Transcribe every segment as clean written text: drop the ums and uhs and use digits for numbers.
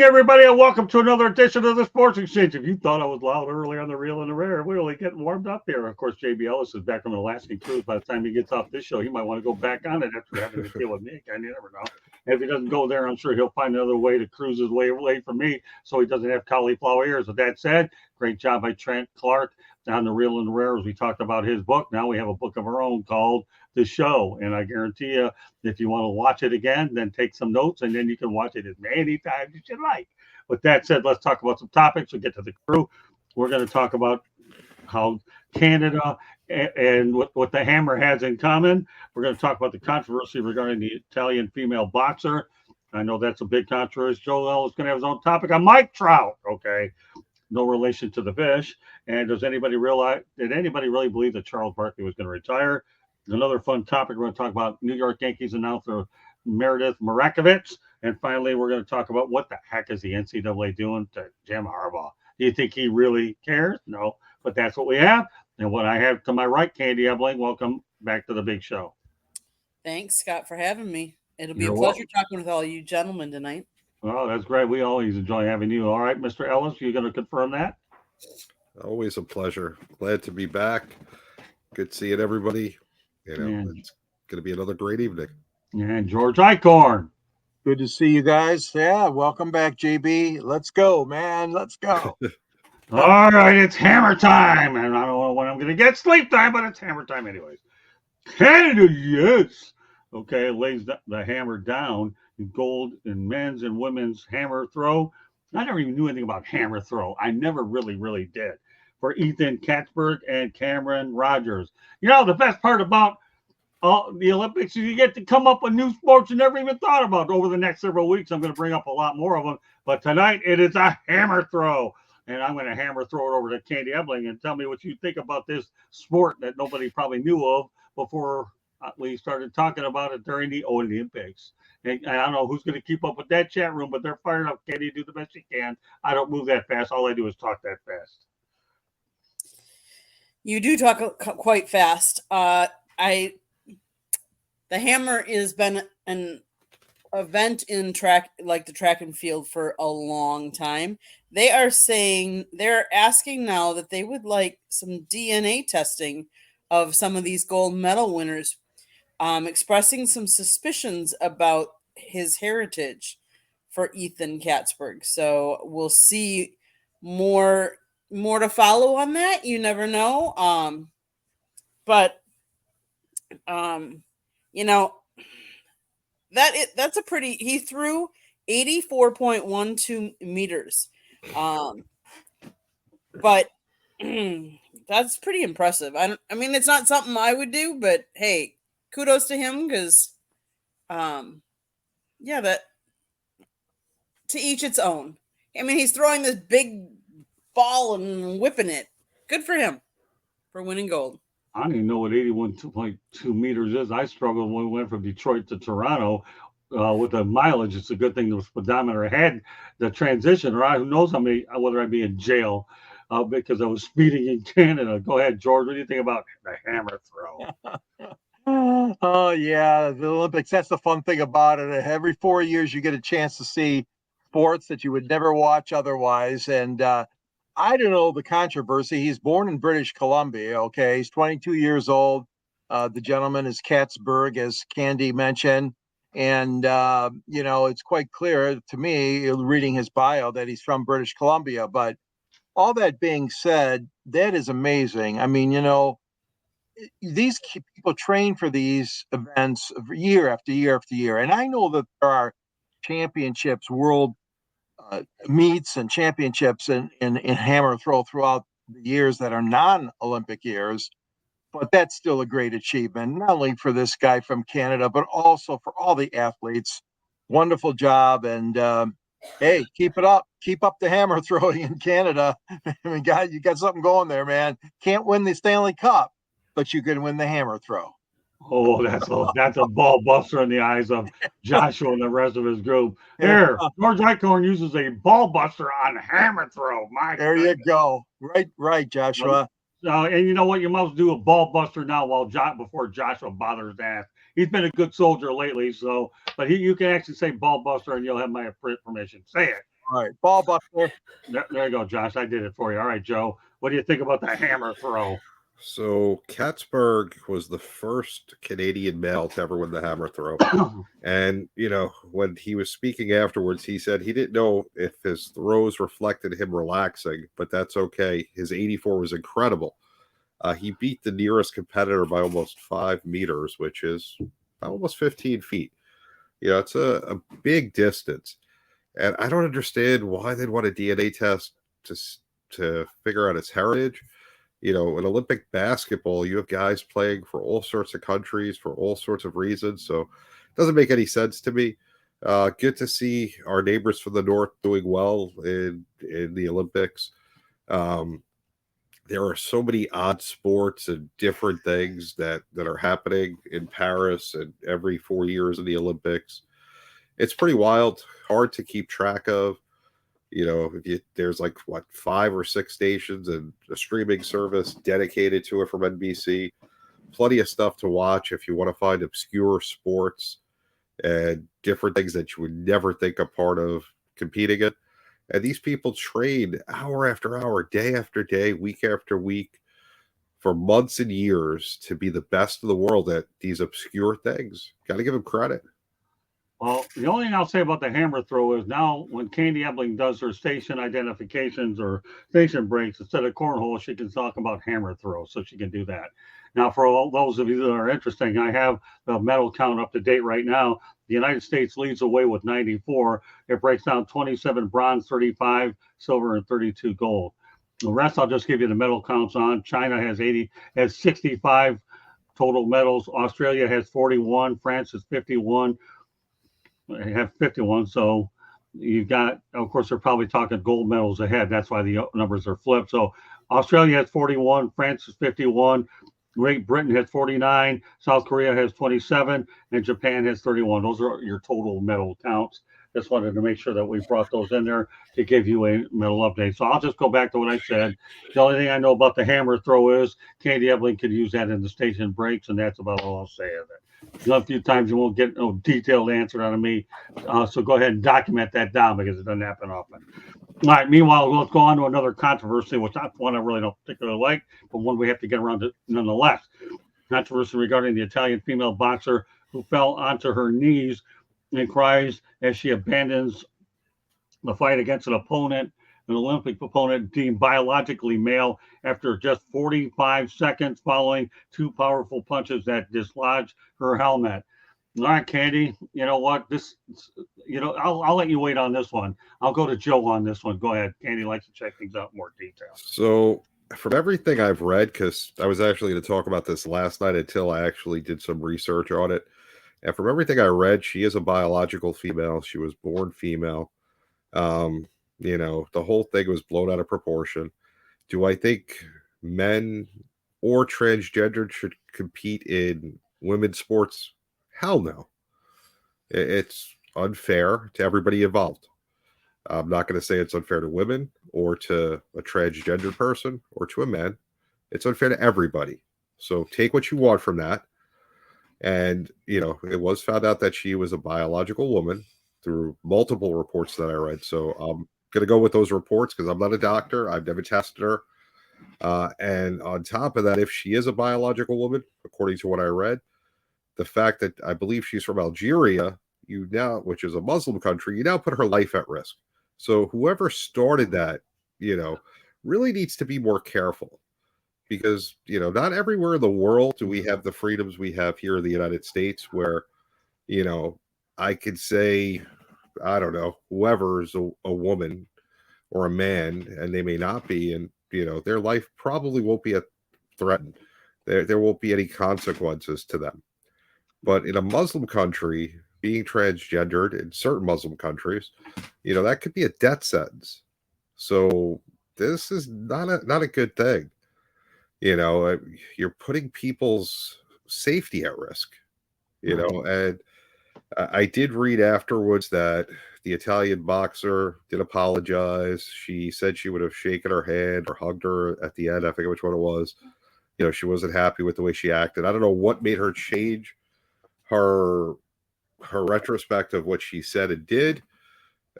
everybody, and welcome to another edition of the Sports Exchange. If you thought I was loud early on the reel and the rare, we're only getting warmed up here. Of course, JB Ellis is back on the Alaskan cruise. By the time he gets off this show, he might want to go back on it after having to deal with me again. You never know. And if he doesn't go there, I'm sure he'll find another way to cruise his way away from me so he doesn't have cauliflower ears. With that said, great job by Trent Clark down the reel and the rare as we talked about his book. Now we have a book of our own called The Show. And I guarantee you, if you want to watch it again, then take some notes, and then you can watch it as many times as you like. With that said, let's talk about some topics. We'll get to the crew. We're going to talk about how Canada and what the Hammer has in common. We're going to talk about the controversy regarding the Italian female boxer. I know that's a big controversy. Joel is going to have his own topic on Mike Trout. Okay. No relation to the fish. And did anybody really believe that Charles Barkley was going to retire? Another fun topic. We're going to talk about New York Yankees announcer Meredith Marakovich. And finally, we're going to talk about what the heck is the NCAA doing to Jim Harbaugh. Do you think he really cares? No, but that's what we have. And what I have to my right, Candy Ebling, welcome back to the big show. Thanks, Scott, for having me. It'll be a pleasure talking with all you gentlemen tonight. Well, that's great. We always enjoy having you. All right, Mr. Ellis, you going to confirm that? Always a pleasure. Glad to be back. Good seeing everybody. It's going to be another great evening. And George Eichhorn. Good to see you guys. Yeah, welcome back, JB. Let's go, man. Let's go. All right, it's hammer time. And I don't know when I'm going to get sleep time, but it's hammer time anyways. Canada, yes. Okay, lays the hammer down in gold in men's and women's hammer throw. I never even knew anything about hammer throw. I never really did. For ethankutzberg and camrynrogers. You know, the best part about the Olympics, you get to come up with new sports you never even thought about. Over the next several weeks, I'm going to bring up a lot more of them. But tonight, it is a hammer throw. And I'm going to hammer throw it over to Candy Ebling and tell me what you think about this sport that nobody probably knew of before we started talking about it during the Olympics. And I don't know who's going to keep up with that chat room, but they're fired up. Candy, do the best you can. I don't move that fast. All I do is talk that fast. You do talk quite fast. The hammer has been an event in track, like the track and field, for a long time. They're asking now that they would like some DNA testing of some of these gold medal winners, expressing some suspicions about his heritage for ethankutzberg. So we'll see more to follow on that. You never know. You know, that's a pretty, he threw 84.12 meters. But that's pretty impressive. I mean, it's not something I would do, but hey, kudos to him because, that to each its own. I mean, he's throwing this big ball and whipping it. Good for him for winning gold. I don't even know what 81.2 meters is. I struggled when we went from Detroit to Toronto with the mileage. It's a good thing the speedometer had the transition, or who knows whether I'd be in jail because I was speeding in Canada. Go ahead, George. What do you think about the hammer throw? Oh, yeah, the Olympics. That's the fun thing about it. Every 4 years, you get a chance to see sports that you would never watch otherwise. And I don't know the controversy. He's born in British Columbia. Okay, he's 22 years old. The gentleman is Kutzberg, as Candy mentioned. And, it's quite clear to me, reading his bio, that he's from British Columbia. But all that being said, that is amazing. I mean, these people train for these events year after year after year. And I know that there are championships, world meets and championships in hammer throw throughout the years that are non-Olympic years. But that's still a great achievement, not only for this guy from Canada, but also for all the athletes. Wonderful job. And hey, keep it up. Keep up the hammer throwing in Canada. I mean, God, you got something going there, man. Can't win the Stanley Cup, but you can win the hammer throw. Oh, that's a ball buster in the eyes of Joshua and the rest of his group. Here, George Eichhorn uses a ball buster on hammer throw. There you go. Right, Joshua. And you know what? You must do a ball buster now before Joshua bothers to ask. He's been a good soldier lately, but you can actually say ball buster and you'll have my permission. Say it. All right, ball buckler. There you go, Josh. I did it for you. All right, Joe. What do you think about the hammer throw? So Katzberg was the first Canadian male to ever win the hammer throw. And, when he was speaking afterwards, he said he didn't know if his throws reflected him relaxing, but that's okay. His 84 was incredible. He beat the nearest competitor by almost 5 meters, which is almost 15 feet. It's a big distance. And I don't understand why they'd want a DNA test to figure out his heritage. In Olympic basketball, you have guys playing for all sorts of countries for all sorts of reasons. So it doesn't make any sense to me. Good to see our neighbors from the north doing well in the Olympics. There are so many odd sports and different things that are happening in Paris and every 4 years in the Olympics. It's pretty wild, hard to keep track of. There's like 5 or 6 stations and a streaming service dedicated to it from NBC. Plenty of stuff to watch if you want to find obscure sports and different things that you would never think a part of competing in. And these people train hour after hour, day after day, week after week for months and years to be the best in the world at these obscure things. Got to give them credit. Well, the only thing I'll say about the hammer throw is now when Candy Ebling does her station identifications or station breaks, instead of cornhole, she can talk about hammer throw, so she can do that. Now, for all those of you that are interested, I have the medal count up to date right now. The United States leads away with 94. It breaks down 27 bronze, 35 silver, and 32 gold. The rest, I'll just give you the medal counts on. China has 65 total medals. Australia has 41. France has 51. Have 51. So you've got, of course, they're probably talking gold medals ahead. That's why the numbers are flipped. So Australia has 41, France is 51, Great Britain has 49, South Korea has 27, and Japan has 31. Those are your total medal counts. Just wanted to make sure that we brought those in there to give you a medal update. So I'll just go back to what I said. The only thing I know about the hammer throw is Candy Ebling could use that in the station breaks, and that's about all I'll say of it. A few times you won't get no detailed answer out of me. So go ahead and document that down because it doesn't happen often. All right. Meanwhile, let's go on to another controversy, which I really don't particularly like, but one we have to get around to nonetheless. Controversy regarding the Italian female boxer who fell onto her knees and cries as she abandons the fight against an opponent, an Olympic opponent deemed biologically male, after just 45 seconds following 2 powerful punches that dislodged her helmet. All right, Candy, you know what? I'll let you wait on this one. I'll go to Joe on this one. Go ahead. Candy likes to check things out in more detail. So from everything I've read, because I was actually going to talk about this last night until I actually did some research on it. And from everything I read, she is a biological female. She was born female. The whole thing was blown out of proportion. Do I think men or transgendered should compete in women's sports? Hell no. It's unfair to everybody involved. I'm not going to say it's unfair to women or to a transgender person or to a man. It's unfair to everybody. So take what you want from that. And, it was found out that she was a biological woman through multiple reports that I read. So I'm going to go with those reports because I'm not a doctor. I've never tested her. And on top of that, if she is a biological woman, according to what I read, the fact that I believe she's from Algeria, which is a Muslim country, you now put her life at risk. So whoever started that, really needs to be more careful. Because, not everywhere in the world do we have the freedoms we have here in the United States where, I could say, I don't know, whoever is a woman or a man, and they may not be, and, their life probably won't be threatened. There won't be any consequences to them. But in a Muslim country, being transgendered in certain Muslim countries, that could be a death sentence. So this is not a good thing. You're putting people's safety at risk, and I did read afterwards that the Italian boxer did apologize. She said she would have shaken her hand or hugged her at the end. I forget which one it was. She wasn't happy with the way she acted. I don't know what made her change her retrospect of what she said and did,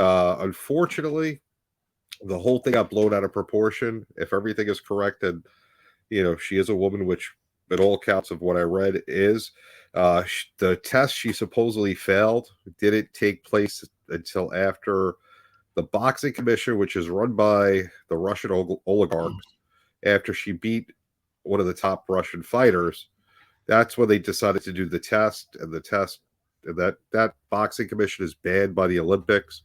Unfortunately, the whole thing got blown out of proportion. If everything is correct, and she is a woman, which at all counts of what I read is, the test she supposedly failed didn't take place until after the boxing commission, which is run by the Russian oligarchs, after she beat one of the top Russian fighters. That's when they decided to do the test, and that boxing commission is banned by the Olympics.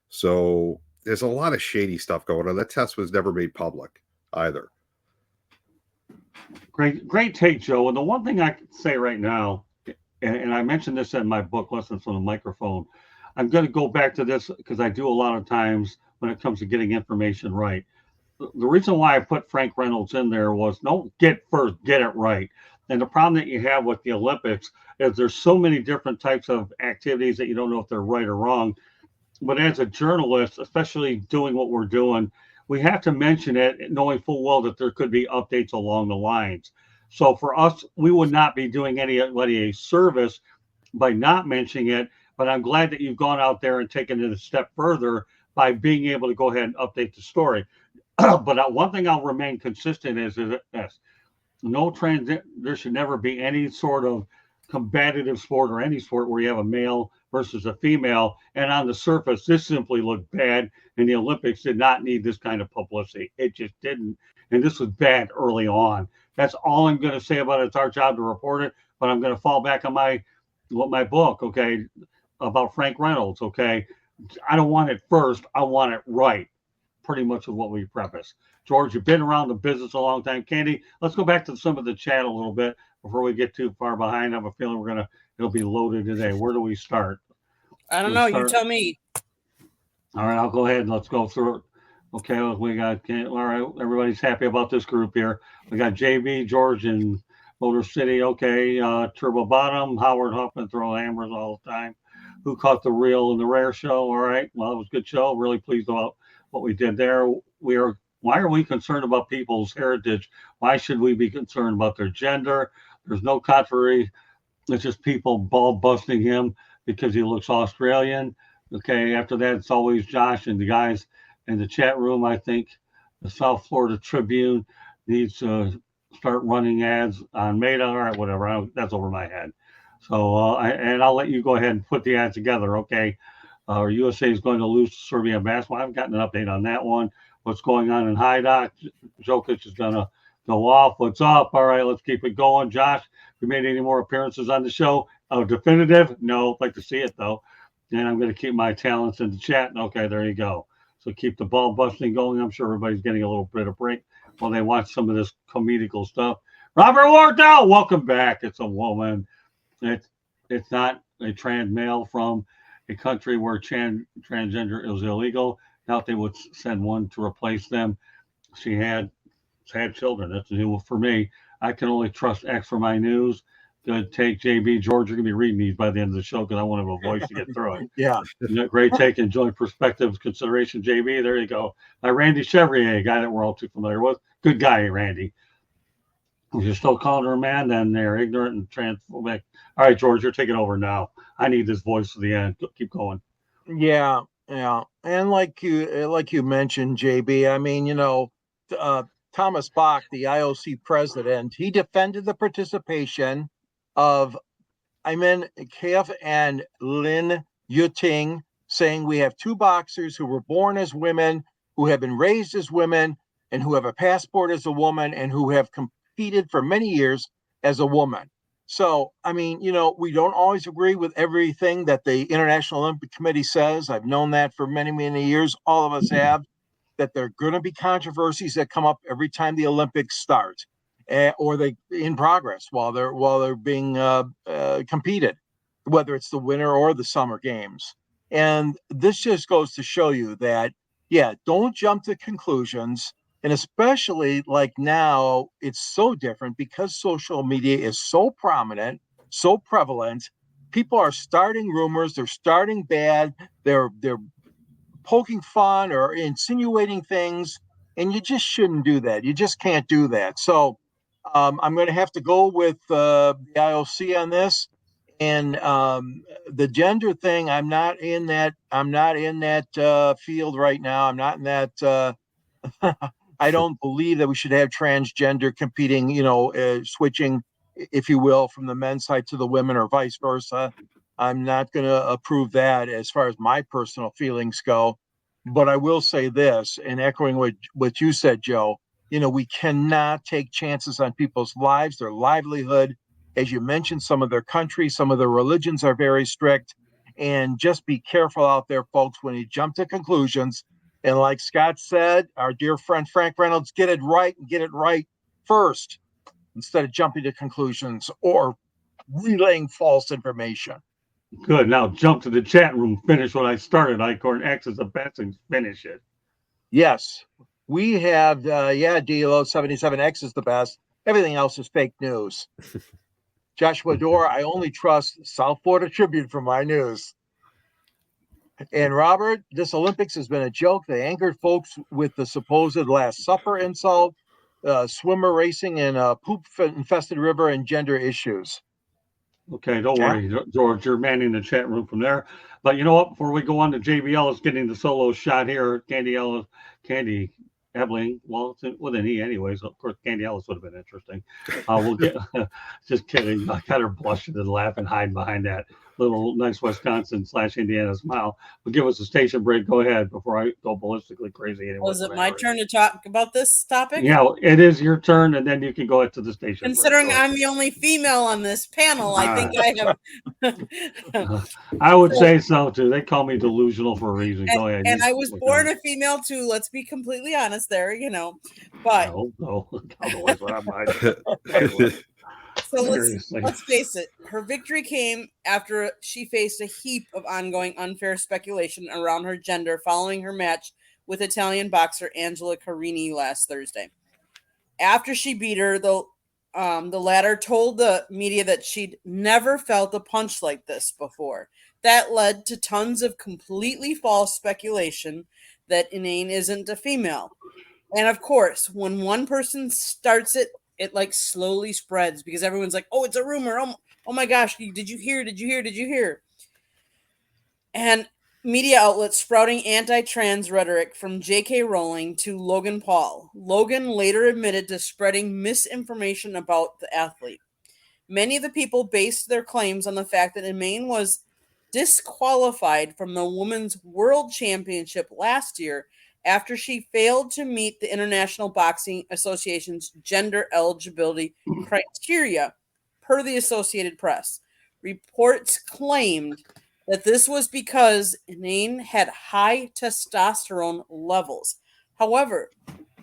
So there's a lot of shady stuff going on. That test was never made public either. Great take, Joe. And the one thing I can say right now, and I mentioned this in my book, Lessons from the Microphone, I'm going to go back to this because I do a lot of times when it comes to getting information right. The reason why I put frankreynolds in there was don't get it right. And the problem that you have with the Olympics is there's so many different types of activities that you don't know if they're right or wrong. But as a journalist, especially doing what we're doing, we have to mention it, knowing full well that there could be updates along the lines. So for us, we would not be doing anybody a service by not mentioning it. But I'm glad that you've gone out there and taken it a step further by being able to go ahead and update the story. But one thing I'll remain consistent is this: there should never be any sort of combative sport or any sport where you have a male versus a female. And on the surface, this simply looked bad. And the Olympics did not need this kind of publicity. It just didn't. And this was bad early on. That's all I'm going to say about it. It's our job to report it. But I'm going to fall back on my book, okay, about frankreynolds, okay? I don't want it first. I want it right. Pretty much is what we preface. George, you've been around the business a long time. Candy, let's go back to some of the chat a little bit before we get too far behind. I have a feeling it'll be loaded today. Where do we start? I don't know. You tell me. All right, I'll go ahead and let's go through it. Okay, we got, all right, everybody's happy about this group here. We got JB, George, and Motor City. Okay, Turbo Bottom, Howard Huffman throwing hammers all the time. Who caught the real and the rare show? All right, well, it was a good show. Really pleased about what we did there. Why are we concerned about people's heritage? Why should we be concerned about their gender? There's no contrary. It's just people ball busting him because he looks Australian. Okay, after that, it's always Josh and the guys in the chat room. I think the South Florida Tribune needs to start running ads on Meta. All right, whatever. That's over my head. So, I'll let you go ahead and put the ad together, okay? USA is going to lose to Serbia basketball. I haven't gotten an update on that one. What's going on in Hajduk? Jokic is going to go off. What's up? All right, let's keep it going. Josh, have you made any more appearances on the show? Oh, definitive? No, I'd like to see it, though. And I'm going to keep my talents in the chat. Okay, there you go. So keep the ball busting going. I'm sure everybody's getting a little bit of break while they watch some of this comedical stuff. Robert Wardell, welcome back. It's a woman. It's not a trans male from a country where transgender is illegal. Doubt they would send one to replace them. She had children. That's new for me. I can only trust X for my news. Good take, JB. George, you're going to be reading these by the end of the show because I want to have a voice to get through it. Yeah. Great take and joint perspectives consideration, JB. There you go. Randy Chevrier, a guy that we're all too familiar with. Good guy, Randy. If you're still calling her a man, then they're ignorant and transphobic. All right, George, you're taking over now. I need this voice to the end. Keep going. Yeah. And like you mentioned, JB, I mean, Thomas Bach, the IOC president, he defended the participation of Ayman Kev and Lin Yuting, saying we have two boxers who were born as women, who have been raised as women, and who have a passport as a woman, and who have competed for many years as a woman. So, I mean, we don't always agree with everything that the International Olympic Committee says. I've known that for many, many years. All of us have. That there are going to be controversies that come up every time the Olympics start, or they in progress while they're being competed, whether it's the winter or the summer games. And this just goes to show you that, don't jump to conclusions. And especially like now, it's so different because social media is so prominent, so prevalent. People are starting rumors. They're starting bad. They're poking fun or insinuating things, and you just shouldn't do that. You just can't do that. So I'm going to have to go with the IOC on this, And the gender thing, I'm not in that field right now. I'm not in that. I don't believe that we should have transgender competing, switching, if you will, from the men's side to the women or vice versa. I'm not going to approve that as far as my personal feelings go. But I will say this, and echoing what you said, Joe, we cannot take chances on people's lives, their livelihood. As you mentioned, some of their countries, some of their religions are very strict. And just be careful out there, folks, when you jump to conclusions. And like Scott said, our dear friend Frank Reynolds, get it right and get it right first instead of jumping to conclusions or relaying false information. Good. Now jump to the chat room. Finish what I started. Icorn X is the best and finish it. Yes, we have, DLO 77X is the best. Everything else is fake news. Joshua Dorr, I only trust South Florida Tribune for my news. And Robert, this Olympics has been a joke. They angered folks with the supposed Last Supper insult, swimmer racing in a poop-infested river, and gender issues. Okay, don't worry, George. You're manning the chat room from there. But you know what? Before we go on to JBL, is getting the solo shot here. Candy Ebling. Well, it's with an E anyways. Of course, Candy Ellis would have been interesting. We'll get. Just kidding. I got her blushing and laughing, hiding behind that little nice Wisconsin/Indiana smile. But give us a station break. Go ahead before I go ballistically crazy. Anyway, Was it my turn to talk about this topic? Yeah, it is your turn, and then you can go to the station. Considering I'm the only female on this panel, I think I have. I would say so too. They call me delusional for a reason. Go ahead. And I was born a female too. Let's be completely honest there, But no, otherwise what am I? So let's face it. Her victory came after she faced a heap of ongoing unfair speculation around her gender following her match with Italian boxer Angela Carini last Thursday. After she beat her, the latter told the media that she'd never felt a punch like this before. That led to tons of completely false speculation that Inane isn't a female. And of course, when one person starts it, it like slowly spreads because everyone's like, oh, it's a rumor. Oh my gosh. Did you hear? And media outlets sprouting anti-trans rhetoric from J.K. Rowling to Logan Paul. Logan later admitted to spreading misinformation about the athlete. Many of the people based their claims on the fact that Inane was disqualified from the Women's World Championship last year after she failed to meet the International Boxing Association's gender eligibility criteria, per the Associated Press. Reports claimed that this was because Inane had high testosterone levels. However,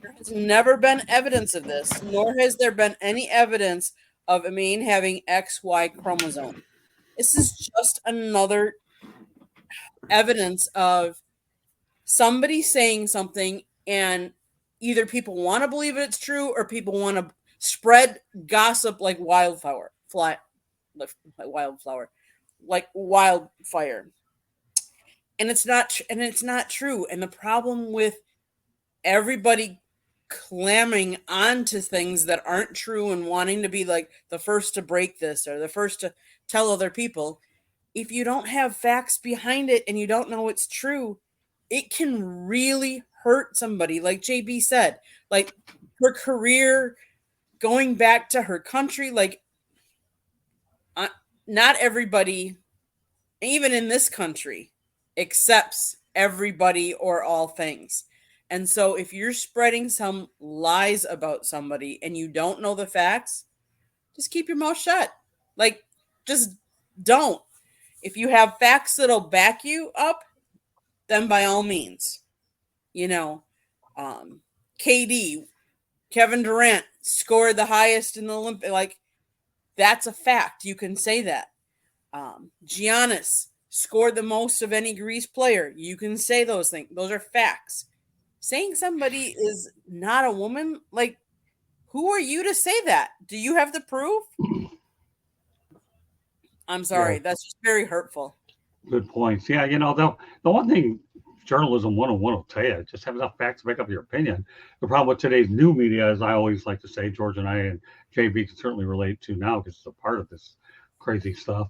there has never been evidence of this, nor has there been any evidence of Inane having XY chromosome. This is just another evidence of somebody saying something, and either people want to believe it's true or people want to spread gossip like wildfire. And it's not true. And the problem with everybody clamming onto things that aren't true and wanting to be like the first to break this or the first to tell other people, if you don't have facts behind it and you don't know it's true, it can really hurt somebody. Like JB said, like her career, going back to her country, like not everybody, even in this country, accepts everybody or all things. And so if you're spreading some lies about somebody and you don't know the facts, just keep your mouth shut. Like, just don't. If you have facts that'll back you up, then by all means, KD, Kevindurant scored the highest in the Olympic. Like, that's a fact. You can say that. Giannis scored the most of any Greece player. You can say those things. Those are facts. Saying somebody is not a woman, like, who are you to say that? Do you have the proof? I'm sorry. Yeah. That's just very hurtful. Good points. Yeah, the one thing journalism 101 will tell you, just have enough facts to make up your opinion. The problem with today's new media, as I always like to say, George and I and JB can certainly relate to now because it's a part of this crazy stuff.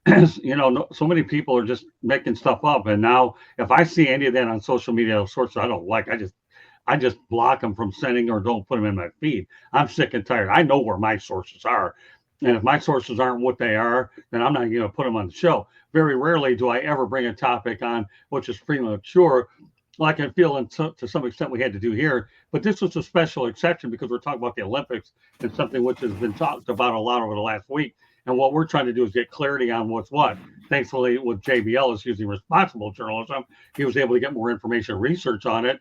so many people are just making stuff up. And now if I see any of that on social media sources I don't like, I just block them from sending or don't put them in my feed. I'm sick and tired. I know where my sources are. And if my sources aren't what they are, then I'm not going to put them on the show. Very rarely do I ever bring a topic on which is premature, like I feel to some extent we had to do here. But this was a special exception because we're talking about the Olympics and something which has been talked about a lot over the last week. And what we're trying to do is get clarity on what's what. Thankfully, with JBL is using responsible journalism, he was able to get more information, research on it.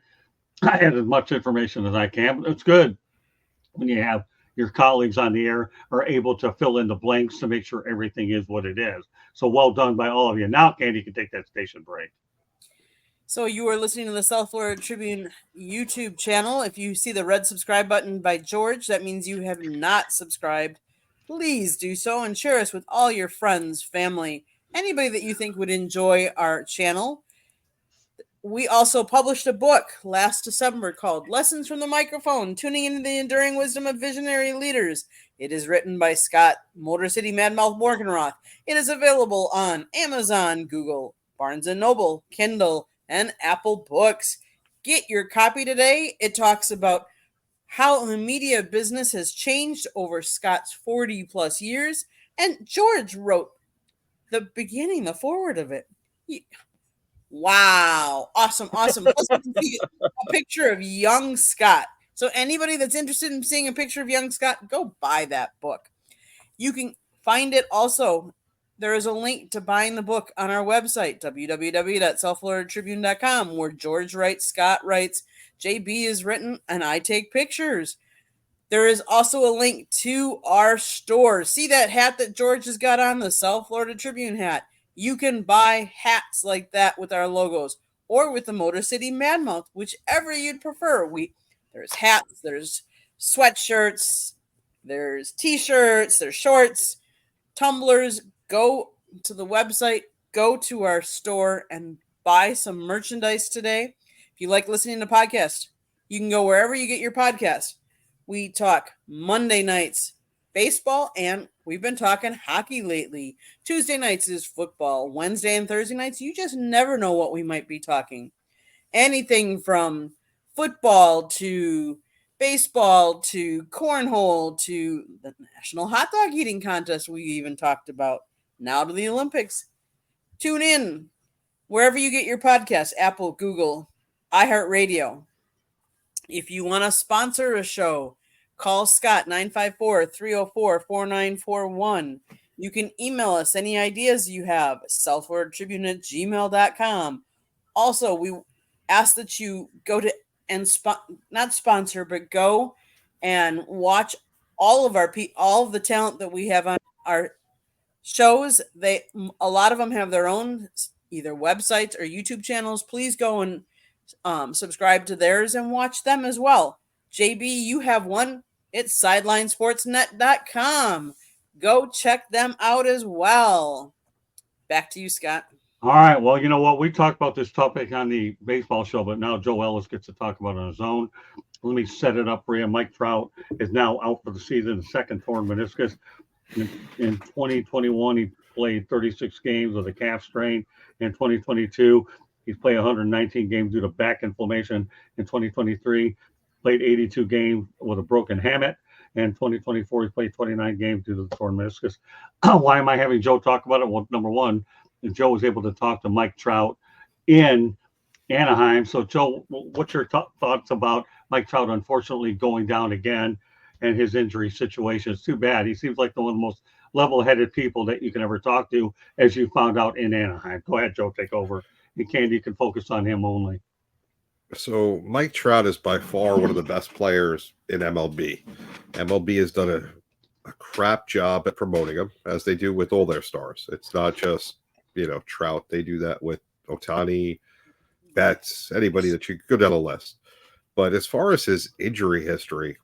I had as much information as I can. But it's good when you have your colleagues on the air are able to fill in the blanks to make sure everything is what it is. So well done by all of you. Now, Candy, you can take that station break. So you are listening to the South Florida Tribune YouTube channel. If you see the red subscribe button by George, that means you have not subscribed. Please do so and share us with all your friends, family, anybody that you think would enjoy our channel. We also published a book last December called Lessons from the Microphone, Tuning into the Enduring Wisdom of Visionary Leaders. It is written by Scott Motor City Madmouth Morgenroth. It is available on Amazon, Google, Barnes & Noble, Kindle, and Apple Books. Get your copy today. It talks about how the media business has changed over Scott's 40 plus years. And George wrote the beginning, the forward of it. Wow. Awesome. Plus, you can see a picture of young Scott. So anybody that's interested in seeing a picture of young Scott, go buy that book. You can find it also. There is a link to buying the book on our website, www.southfloridatribune.com, where George writes, Scott writes, JB is written, and I take pictures. There is also a link to our store. See that hat that George has got on, the South Florida Tribune hat? You can buy hats like that with our logos or with the Motor City Madmouth, whichever you'd prefer. There's hats, there's sweatshirts, there's t-shirts, there's shorts, tumblers. Go to the website, go to our store, and buy some merchandise today. If you like listening to podcasts, you can go wherever you get your podcast. We talk Monday nights baseball, and we've been talking hockey lately. Tuesday nights is football. Wednesday and Thursday nights, you just never know what we might be talking. Anything from football to baseball to cornhole to the National Hot Dog Eating Contest we even talked about. Now to the Olympics. Tune in wherever you get your podcasts, Apple, Google, iHeartRadio. If you want to sponsor a show, call Scott 954-304-4941. You can email us any ideas you have, southfloridatribune@gmail.com. Also, we ask that you go to not sponsor, but go and watch all of the talent that we have on our shows. A lot of them have their own either websites or YouTube channels. Please go and subscribe to theirs and watch them as well. JB, you have one. It's sidelinesportsnet.com. Go check them out as well. Back to you, Scott. All right. Well, you know what? We talked about this topic on the baseball show, but now Joe Ellis gets to talk about it on his own. Let me set it up for you. Mike Trout is now out for the season, the second torn meniscus. In 2021, he played 36 games with a calf strain. In 2022, he's played 119 games due to back inflammation. In 2023, played 82 games with a broken hamate. And 2024, he played 29 games due to the torn meniscus. Why am I having Joe talk about it? Well, number one, Joe was able to talk to Mike Trout in Anaheim. So, Joe, what's your thoughts about Mike Trout unfortunately going down again and his injury situation? It's too bad. He seems like one of the most level-headed people that you can ever talk to, as you found out in Anaheim. Go ahead, Joe, take over. And Candy, you can focus on him only. So Mike Trout is by far one of the best players in MLB. MLB has done a crap job at promoting him, as they do with all their stars. It's not just, Trout. They do that with Ohtani, Betts, anybody that you go down the list. But as far as his injury history,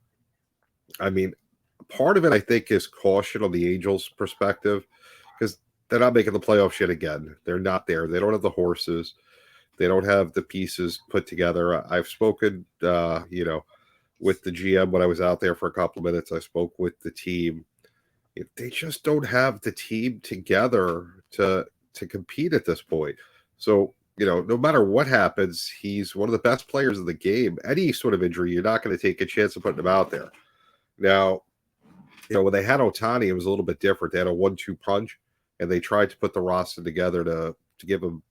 I mean, part of it, I think, is caution on the Angels' perspective, because they're not making the playoffs yet again. They're not there. They don't have the horses. They don't have the pieces put together. I've spoken, with the GM when I was out there for a couple of minutes. I spoke with the team. They just don't have the team together to compete at this point. So, no matter what happens, he's one of the best players in the game. Any sort of injury, you're not going to take a chance of putting him out there. Now, when they had Ohtani, it was a little bit different. They had a 1-2 punch, and they tried to put the roster together to give him,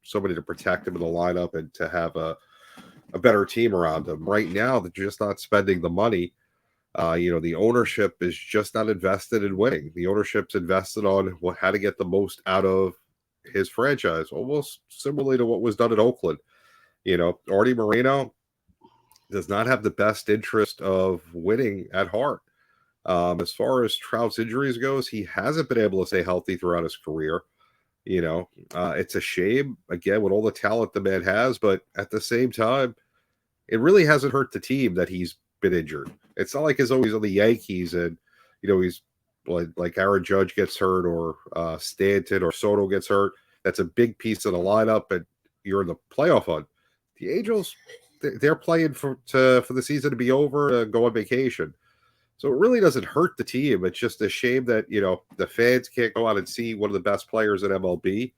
somebody to protect him in the lineup and to have a better team around him. Right now, they're just not spending the money. The ownership is just not invested in winning. The ownership's invested on how to get the most out of his franchise, almost similarly to what was done at Oakland. Artemoreno does not have the best interest of winning at heart. As far as Trout's injuries goes, he hasn't been able to stay healthy throughout his career. It's a shame, again, with all the talent the man has, but at the same time, it really hasn't hurt the team that he's been injured. It's not like he's always on the Yankees and, he's like Aaron Judge gets hurt or Stanton or Soto gets hurt. That's a big piece of the lineup, and you're in the playoff hunt. The Angels, they're playing for the season to be over, go on vacation. So it really doesn't hurt the team. It's just a shame that, the fans can't go out and see one of the best players in MLB,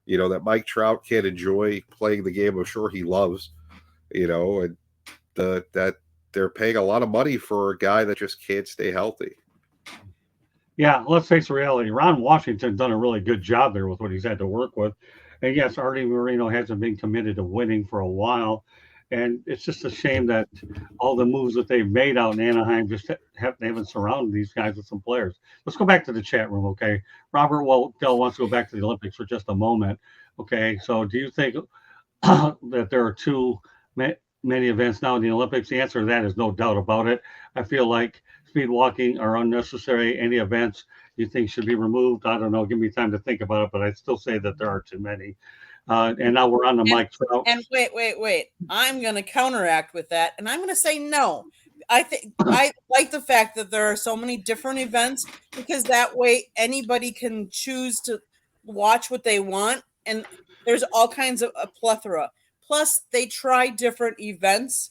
that Mike Trout can't enjoy playing the game I'm sure he loves, and that they're paying a lot of money for a guy that just can't stay healthy. Yeah, let's face the reality. Ron Washington done a really good job there with what he's had to work with. And yes, Artemoreno hasn't been committed to winning for a while. And it's just a shame that all the moves that they've made out in Anaheim just haven't surrounded these guys with some players. Let's go back to the chat room, okay? Robert Dell wants to go back to the Olympics for just a moment. Okay, so do you think that there are too many events now in the Olympics? The answer to that is no doubt about it. I feel like speed walking are unnecessary. Any events you think should be removed? I don't know. Give me time to think about it, but I'd still say that there are too many. And now we're on the Mike Trout. And wait. I'm going to counteract with that, and I'm going to say no. I think I like the fact that there are so many different events, because that way anybody can choose to watch what they want, and there's all kinds of a plethora. Plus, they try different events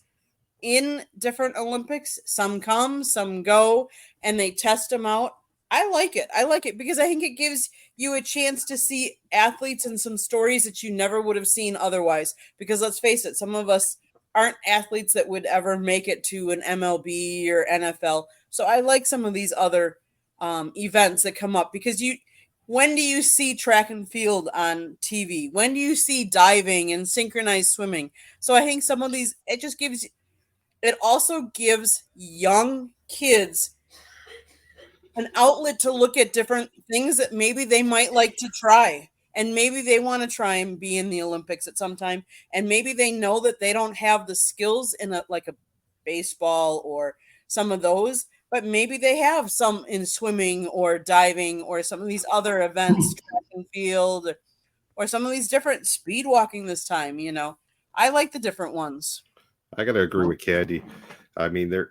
in different Olympics. Some come, some go, and they test them out. I like it because I think it gives you a chance to see athletes and some stories that you never would have seen otherwise. Because let's face it, some of us aren't athletes that would ever make it to an MLB or NFL. So I like some of these other events that come up, because when do you see track and field on TV? When do you see diving and synchronized swimming? So I think some of these, it also gives young kids an outlet to look at different things that maybe they might like to try. And maybe they want to try and be in the Olympics at some time. And maybe they know that they don't have the skills in like a baseball or some of those, but maybe they have some in swimming or diving or some of these other events, track and field, or some of these different speed walking this time. I like the different ones. I got to agree with Candy. I mean, there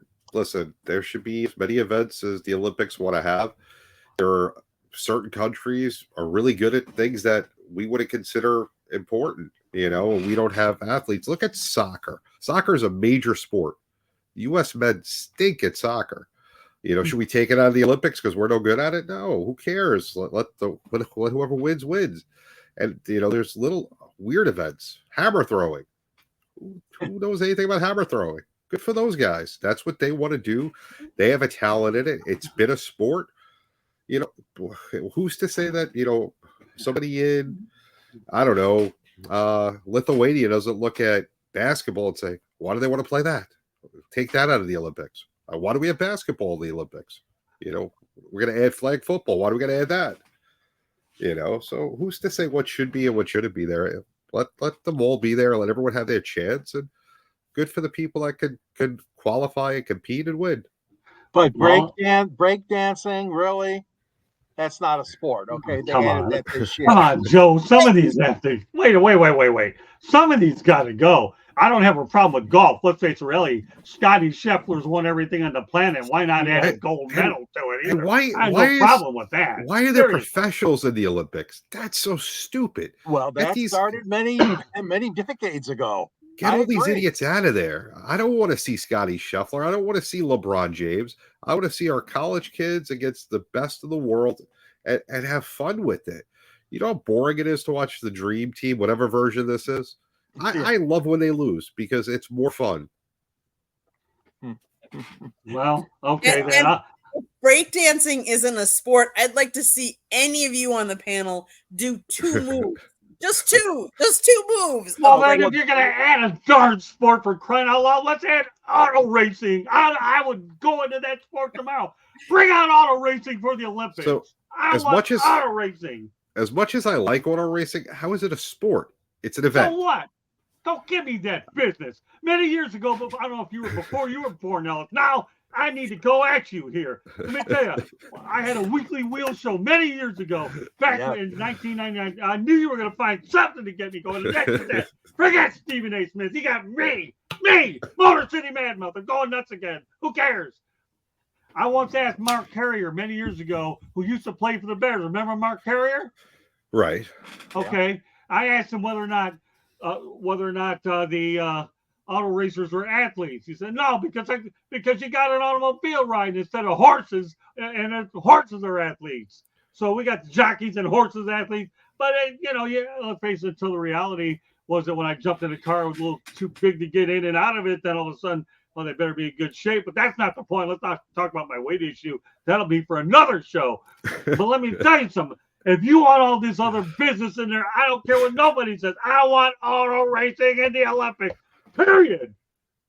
should be as many events as the Olympics want to have. There are certain countries are really good at things that we wouldn't consider important. We don't have athletes. Look at soccer. Soccer is a major sport. U.S. men stink at soccer. Should we take it out of the Olympics because we're no good at it? No, who cares? Let whoever wins. And there's little weird events. Hammer throwing. Who knows anything about hammer throwing? Good for those guys. That's what they want to do. They have a talent in it. It's been a sport. Who's to say that, somebody in, I don't know, Lithuania doesn't look at basketball and say, why do they want to play that? Take that out of the Olympics. Why do we have basketball in the Olympics? We're going to add flag football. Why do we got to add that? So who's to say what should be and what shouldn't be there? Let them all be there. Let everyone have their chance, and good for the people that could qualify and compete and win. But break dancing, really? That's not a sport, okay? Come on, Joe. Some of these have to wait. Some of these got to go. I don't have a problem with golf. Let's face it, really. Scottiescheffler's won everything on the planet. Why not add a gold medal to it either? I have no problem with that. Why are there professionals in the Olympics? That's so stupid. Well, that started many decades ago. Get I all these agree. idiots out of there. I don't want to see Scottiescheffler. I don't want to see LeBron James. I want to see our college kids against the best of the world and have fun with it. You know how boring it is to watch the Dream Team, whatever version this is? I love when they lose because it's more fun. Well, okay And- then. and- Breakdancing isn't a sport. I'd like to see any of you on the panel do 2 moves. Just two moves. Well, Oh, then, if you're going to add a darn sport for crying out loud, let's add auto racing. I would go into that sport tomorrow. Bring on auto racing for the Olympics. So, I as want much as- auto racing. As much as I like auto racing, how is it a sport? It's an event. So what? Don't give me that business. Many years ago, but I don't know if you were before you were born, Ellis. Now I need to go at you here. Let me tell you, I had a weekly wheel show many years ago, back in 1999. I knew you were going to find something to get me going. And that's that. Forget Stephen A. Smith. He got me, Motor City Madmouth. I'm going nuts again. Who cares? I once asked Mark Carrier many years ago, who used to play for the Bears. Remember Mark Carrier? Right. Okay. I asked him whether or not the auto racers were athletes. He said no, because you got an automobile ride instead of horses, and horses are athletes. So we got jockeys and horses athletes. But let's face it. Until the reality was that when I jumped in the car, it was a little too big to get in and out of it. Then all of a sudden, well, they better be in good shape. But that's not the point. Let's not talk about my weight issue. That'll be for another show. But let me tell you something. If you want all this other business in there, I don't care what nobody says. I want auto racing in the Olympics. Period.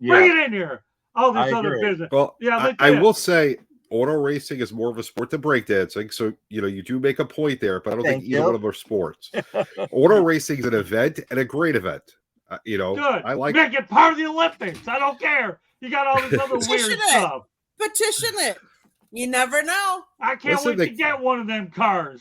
Bring it in here. All this other business. Well, yeah, I will say auto racing is more of a sport than breakdancing. So, you do make a point there, but I don't think either one of them are sports. Auto racing is an event and a great event. Good. I like Make it part of the Olympics. I don't care. You got all this other weird stuff. Petition it. You never know. I can't wait to get one of them cars.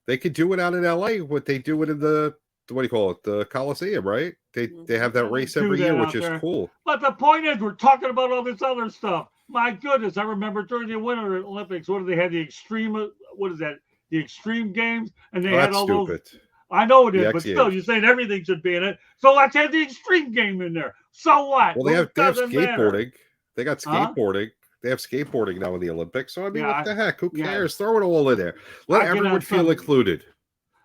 They could do it out in LA. What they do it in the what do you call it? The Coliseum, right? They have that race every year, which is cool. But the point is, we're talking about all this other stuff. My goodness, I remember during the Winter Olympics, what did they have? The extreme, what is that? The extreme games, and they had all stupid. those. I know it is, The but X still, Games. you're saying everything should be in it. So let's have the extreme game in there. So what? Well, they have Doesn't matter. skateboarding. They got skateboarding. They have skateboarding now in the Olympics. So I mean, Yeah, what the heck? Who yeah. cares? Throw it all in there. Let I get everyone on feel some- included.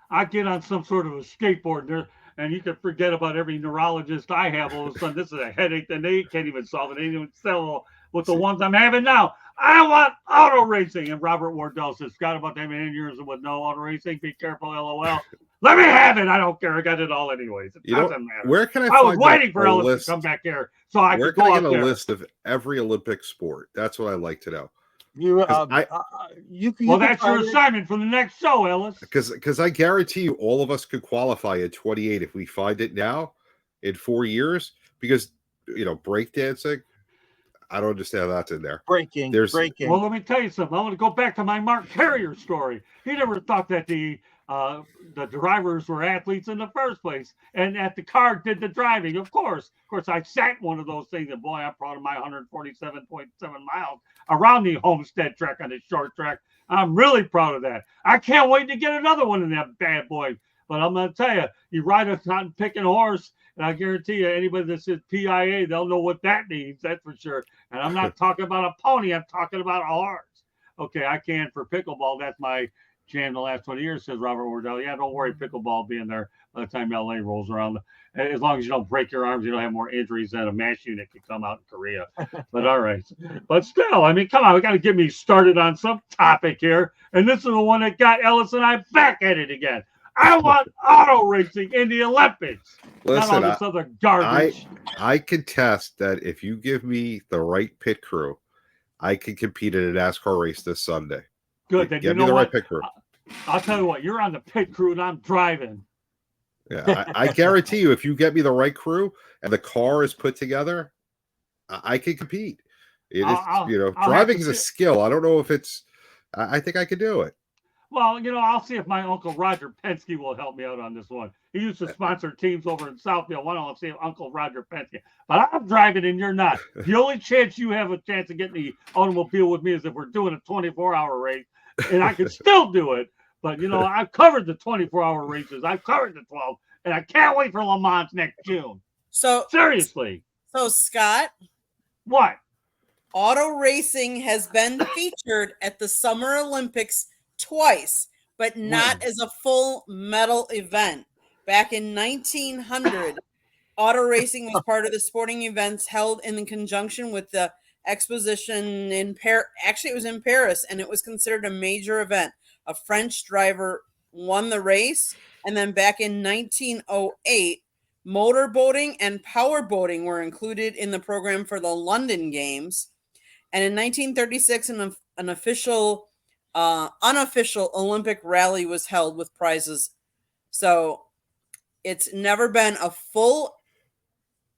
I get on some sort of a skateboard there, and you can forget about every neurologist I have. All of a sudden, this is a headache, and they can't even solve it. They don't even sell with the ones I'm having now. I want auto racing. And Robert Wardell says, Scott, about that many years with no auto racing. Be careful, LOL. Let me have it. I don't care. I got it all anyways. It doesn't matter. Where can I I was find waiting for a Ellis list? to come back here so I Where could can go I out get a there. list of every Olympic sport? That's what I'd like to know. You Well, that's your assignment for the next show, Ellis. Because I guarantee you, all of us could qualify at 28 if we find it now in 4 years. Because breakdancing, I don't understand how that's in there. Breaking. Well, let me tell you something. I want to go back to my Mark Carrier story. He never thought that the drivers were athletes in the first place, and that the car did the driving. Of course, I sat in one of those things, and boy, I'm proud of my 147.7 miles around the Homestead track on the short track. I'm really proud of that. I can't wait to get another one in that bad boy. But I'm going to tell you, you ride a cotton picking horse, and I guarantee you, anybody that says PIA, they'll know what that means. That's for sure. And I'm not talking about a pony. I'm talking about a horse. Okay, I can for pickleball. That's my jam the last 20 years, says Robert Wardell. Yeah, don't worry, pickleball being there by the time LA rolls around. As long as you don't break your arms, you don't have more injuries than a mass unit could come out in Korea. But all right. But still, I mean, come on, we got to get me started on some topic here. And this is the one that got Ellis and I back at it again. I want auto racing in the Olympics. Listen, not all this other garbage. I contest that if you give me the right pit crew, I can compete in a NASCAR race this Sunday. Good. Then Get you me know the what? right pit crew. I'll tell you what. You're on the pit crew and I'm driving. Yeah, I guarantee you, if you get me the right crew and the car is put together, I can compete. It is, driving is a skill. I don't know if it's. I think I could do it. Well, I'll see if my Uncle Roger Penske will help me out on this one. He used to sponsor teams over in Southfield. Why don't I see if Uncle Roger Penske? But I'm driving and you're not. The only chance you have a chance of getting the automobile with me is if we're doing a 24-hour race, and I can still do it. But, I've covered the 24-hour races. I've covered the 12, and I can't wait for Le Mans next June. So Seriously. So Scott, What? auto racing has been featured at the Summer Olympics twice, but not When? as a full medal event. Back in 1900, auto racing was part of the sporting events held in conjunction with the exposition in Paris. Actually, it was in Paris, and it was considered a major event. A French driver won the race, and then back in 1908, motorboating and powerboating were included in the program for the London Games. And in 1936, an unofficial Olympic rally was held with prizes. So it's never been a full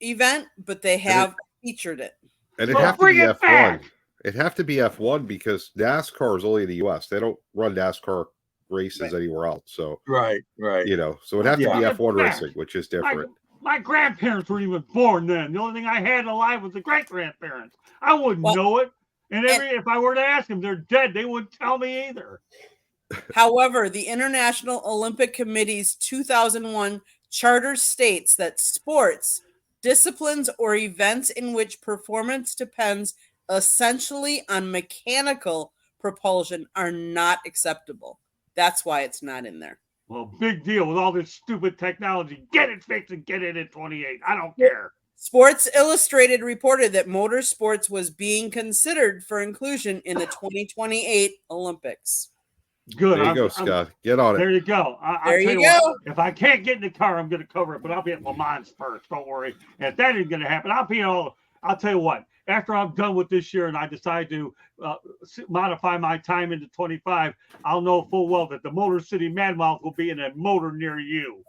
event, but they have featured it. And Well, it'd have to bring be it F1. back. It'd have to be F1 because NASCAR is only in the US. They don't run NASCAR races anywhere else. So, Right. so it'd have to be Yeah. F1 racing, which is different. My grandparents weren't even born then. The only thing I had alive was the great-grandparents. I wouldn't Well, know it. And if I were to ask them, they're dead. They wouldn't tell me either. However, the International Olympic Committee's 2001 charter states that sports, disciplines, or events in which performance depends essentially on mechanical propulsion are not acceptable. That's why it's not in there. Well, big deal with all this stupid technology. Get it fixed and get it at 28. I don't care. Sports Illustrated reported that motorsports was being considered for inclusion in the 2028 Olympics. Good. There you go, Scott. Get on There it. you go. There you go. If I can't get in the car, I'm going to cover it, but I'll be at Le Mans first. Don't worry. And if that isn't going to happen, I'll tell you what. After I'm done with this year and I decide to modify my time into 25, I'll know full well that the Motor City Mad Mouth will be in a motor near you.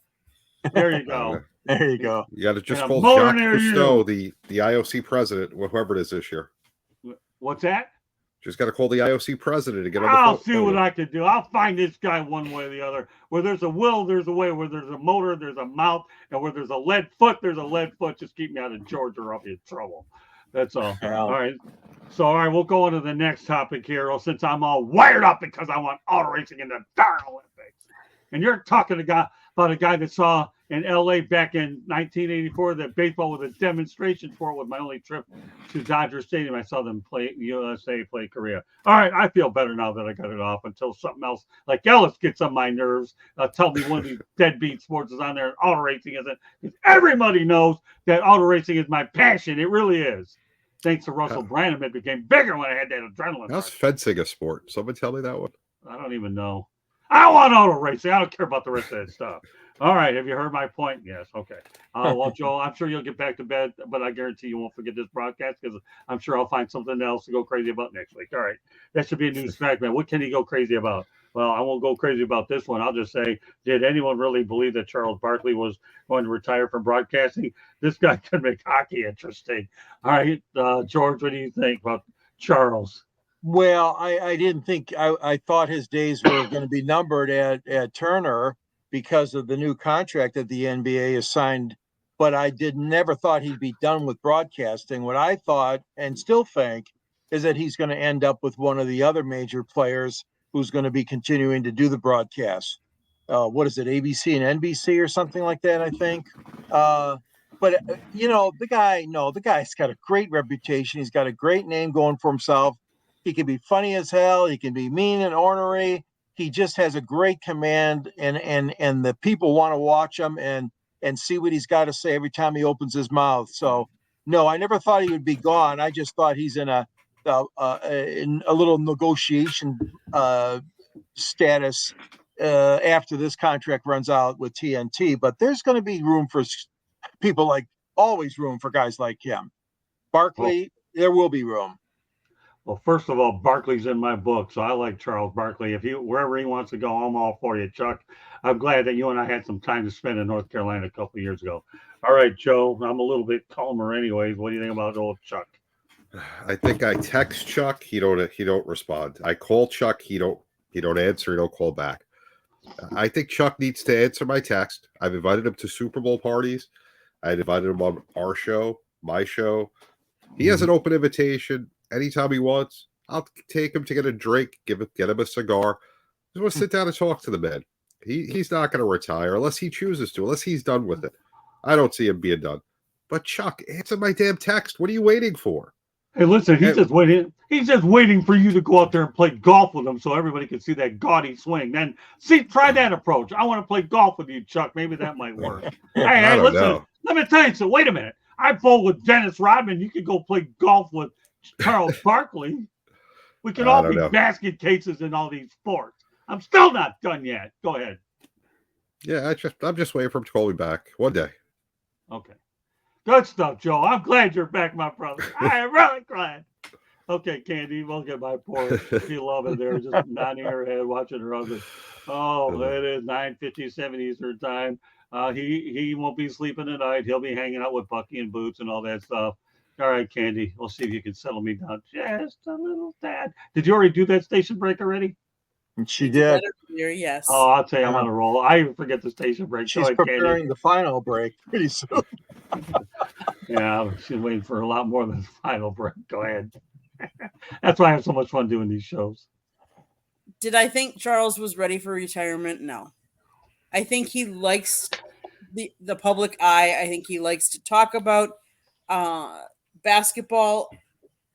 There you go. There you go. You got to just And a call motor Jacques near you. Cousteau, the IOC president, whoever it is this year. What's that? Just got to call the IOC president to get on the I'll phone. see what I can do. I'll find this guy one way or the other. Where there's a will, there's a way. Where there's a motor, there's a mouth. And where there's a lead foot, there's a lead foot. Just keep me out of Georgia or I'll be in trouble. That's all. All right. So, all right, we'll go on to the next topic here. Since I'm all wired up because I want auto racing in the darn Olympics. And you're talking about a guy that saw in L.A. back in 1984 that baseball was a demonstration sport. With my only trip to Dodger Stadium, I saw them play USA play Korea. All right, I feel better now that I got it off until something else like Ellis gets on my nerves. Tell me one of these deadbeat sports is on there and auto racing isn't. Because everybody knows that auto racing is my passion. It really is. Thanks to Russell Brandon, it became bigger when I had that adrenaline. How's fencing a sport? Someone tell me that one. I don't even know. I want auto racing. I don't care about the rest of that stuff. All right. Have you heard my point? Yes. Okay. Well, Joel, I'm sure you'll get back to bed, but I guarantee you won't forget this broadcast because I'm sure I'll find something else to go crazy about next week. All right. That should be a new segment. What can he go crazy about? Well, I won't go crazy about this one. I'll just say, did anyone really believe that Charles Barkley was going to retire from broadcasting? This guy could make hockey interesting. All right. George, what do you think about Charles? Well, I didn't think I thought his days were going to be numbered at Turner because of the new contract that the NBA has signed, but I never thought he'd be done with broadcasting. What I thought and still think is that he's going to end up with one of the other major players who's going to be continuing to do the broadcast. What is it, ABC and NBC or something like that, I think. But the guy's got a great reputation. He's got a great name going for himself. He can be funny as hell. He can be mean and ornery. He just has a great command, and the people want to watch him and see what he's got to say every time he opens his mouth. So, no, I never thought he would be gone. I just thought he's in a little negotiation status after this contract runs out with TNT. But there's going to be room for people always room for guys like him. Barkley, there will be room. Well, first of all, Barkley's in my book, so I like Charles Barkley. Wherever he wants to go, I'm all for you, Chuck. I'm glad that you and I had some time to spend in North Carolina a couple of years ago. All right, Joe, I'm a little bit calmer anyways. What do you think about old Chuck? I think I text Chuck, he don't respond. I call Chuck, he don't answer, he don't call back. I think Chuck needs to answer my text. I've invited him to Super Bowl parties. I invited him on our show, my show. He has an open invitation. Anytime he wants, I'll take him to get a drink, get him a cigar. Just want to sit down and talk to the man. He's not going to retire unless he chooses to, unless he's done with it. I don't see him being done. But Chuck, answer my damn text. What are you waiting for? Hey, listen, he's Hey. just waiting. He's just waiting for you to go out there and play golf with him, so everybody can see that gaudy swing. Then try that approach. I want to play golf with you, Chuck. Maybe that might work. Hey, don't listen. know. Let me tell you. So wait a minute. I bowled with Dennis Rodman. You could go play golf with Charles Barkley. We can all don't be know. basket cases in all these sports. I'm still not done yet. Go ahead. Yeah, I'm just waiting for him to call me back one day. Okay. Good stuff, Joe. I'm glad you're back, my brother. I am really glad. Okay, Candy, look at my poor beloved there, just nodding her head, watching her husband. Oh, it is 9:57 Eastern time. He won't be sleeping tonight. He'll be hanging out with Bucky and Boots and all that stuff. All right, Candy, we'll see if you can settle me down just a little tad. Did you already do that station break already? She did. Yes. Oh, I'll tell you, I'm on a roll. I even forget the station break. She's Go ahead, preparing Candy. the final break pretty soon. Yeah, she's waiting for a lot more than the final break. Go ahead. That's why I have so much fun doing these shows. Did I think Charles was ready for retirement? No. I think he likes the public eye. I think he likes to talk about basketball.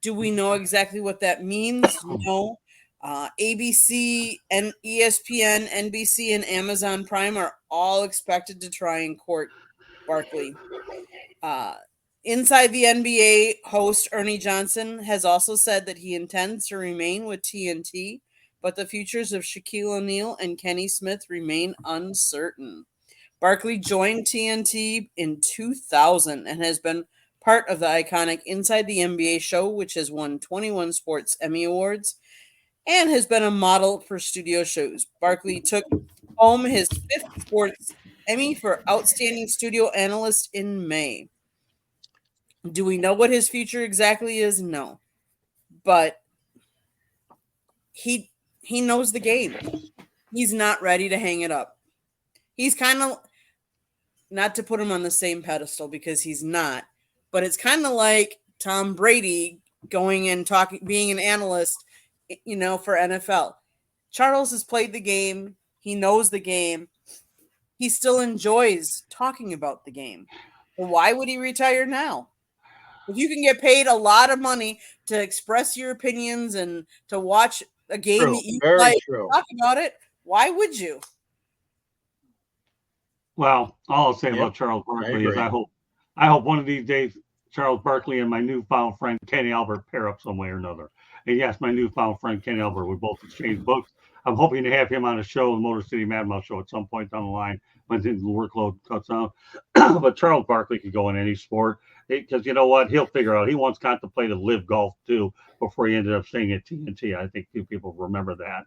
Do we know exactly what that means? No. ABC and ESPN, NBC, and Amazon Prime are all expected to try and court Barkley. Inside the NBA, host Ernie Johnson has also said that he intends to remain with TNT, but the futures of Shaquille O'Neal and Kenny Smith remain uncertain. Barkley joined TNT in 2000 and has been part of the iconic Inside the NBA show, which has won 21 Sports Emmy Awards and has been a model for studio shows. Barkley took home his 5th Sports Emmy for Outstanding Studio Analyst in May. Do we know what his future exactly is? No. But he knows the game. He's not ready to hang it up. He's kind of, not to put him on the same pedestal because he's not, but it's kind of like Tom Brady going and being an analyst, for NFL. Charles has played the game. He knows the game. He still enjoys talking about the game. Well, why would he retire now? If you can get paid a lot of money to express your opinions and to watch a game that you like, talk about it, why would you? Well, all I'll say about Charles Barkley is I hope one of these days Charles Barkley and my newfound friend Kenny Albert pair up some way or another. And yes, my newfound friend Kenny Albert, we both exchange books. I'm hoping to have him on a show, the Motor City Mad Mouse show, at some point down the line when his workload cuts out. But Charles Barkley could go in any sport because you know what? He'll figure out. He once contemplated live golf too before he ended up staying at TNT. I think few people remember that.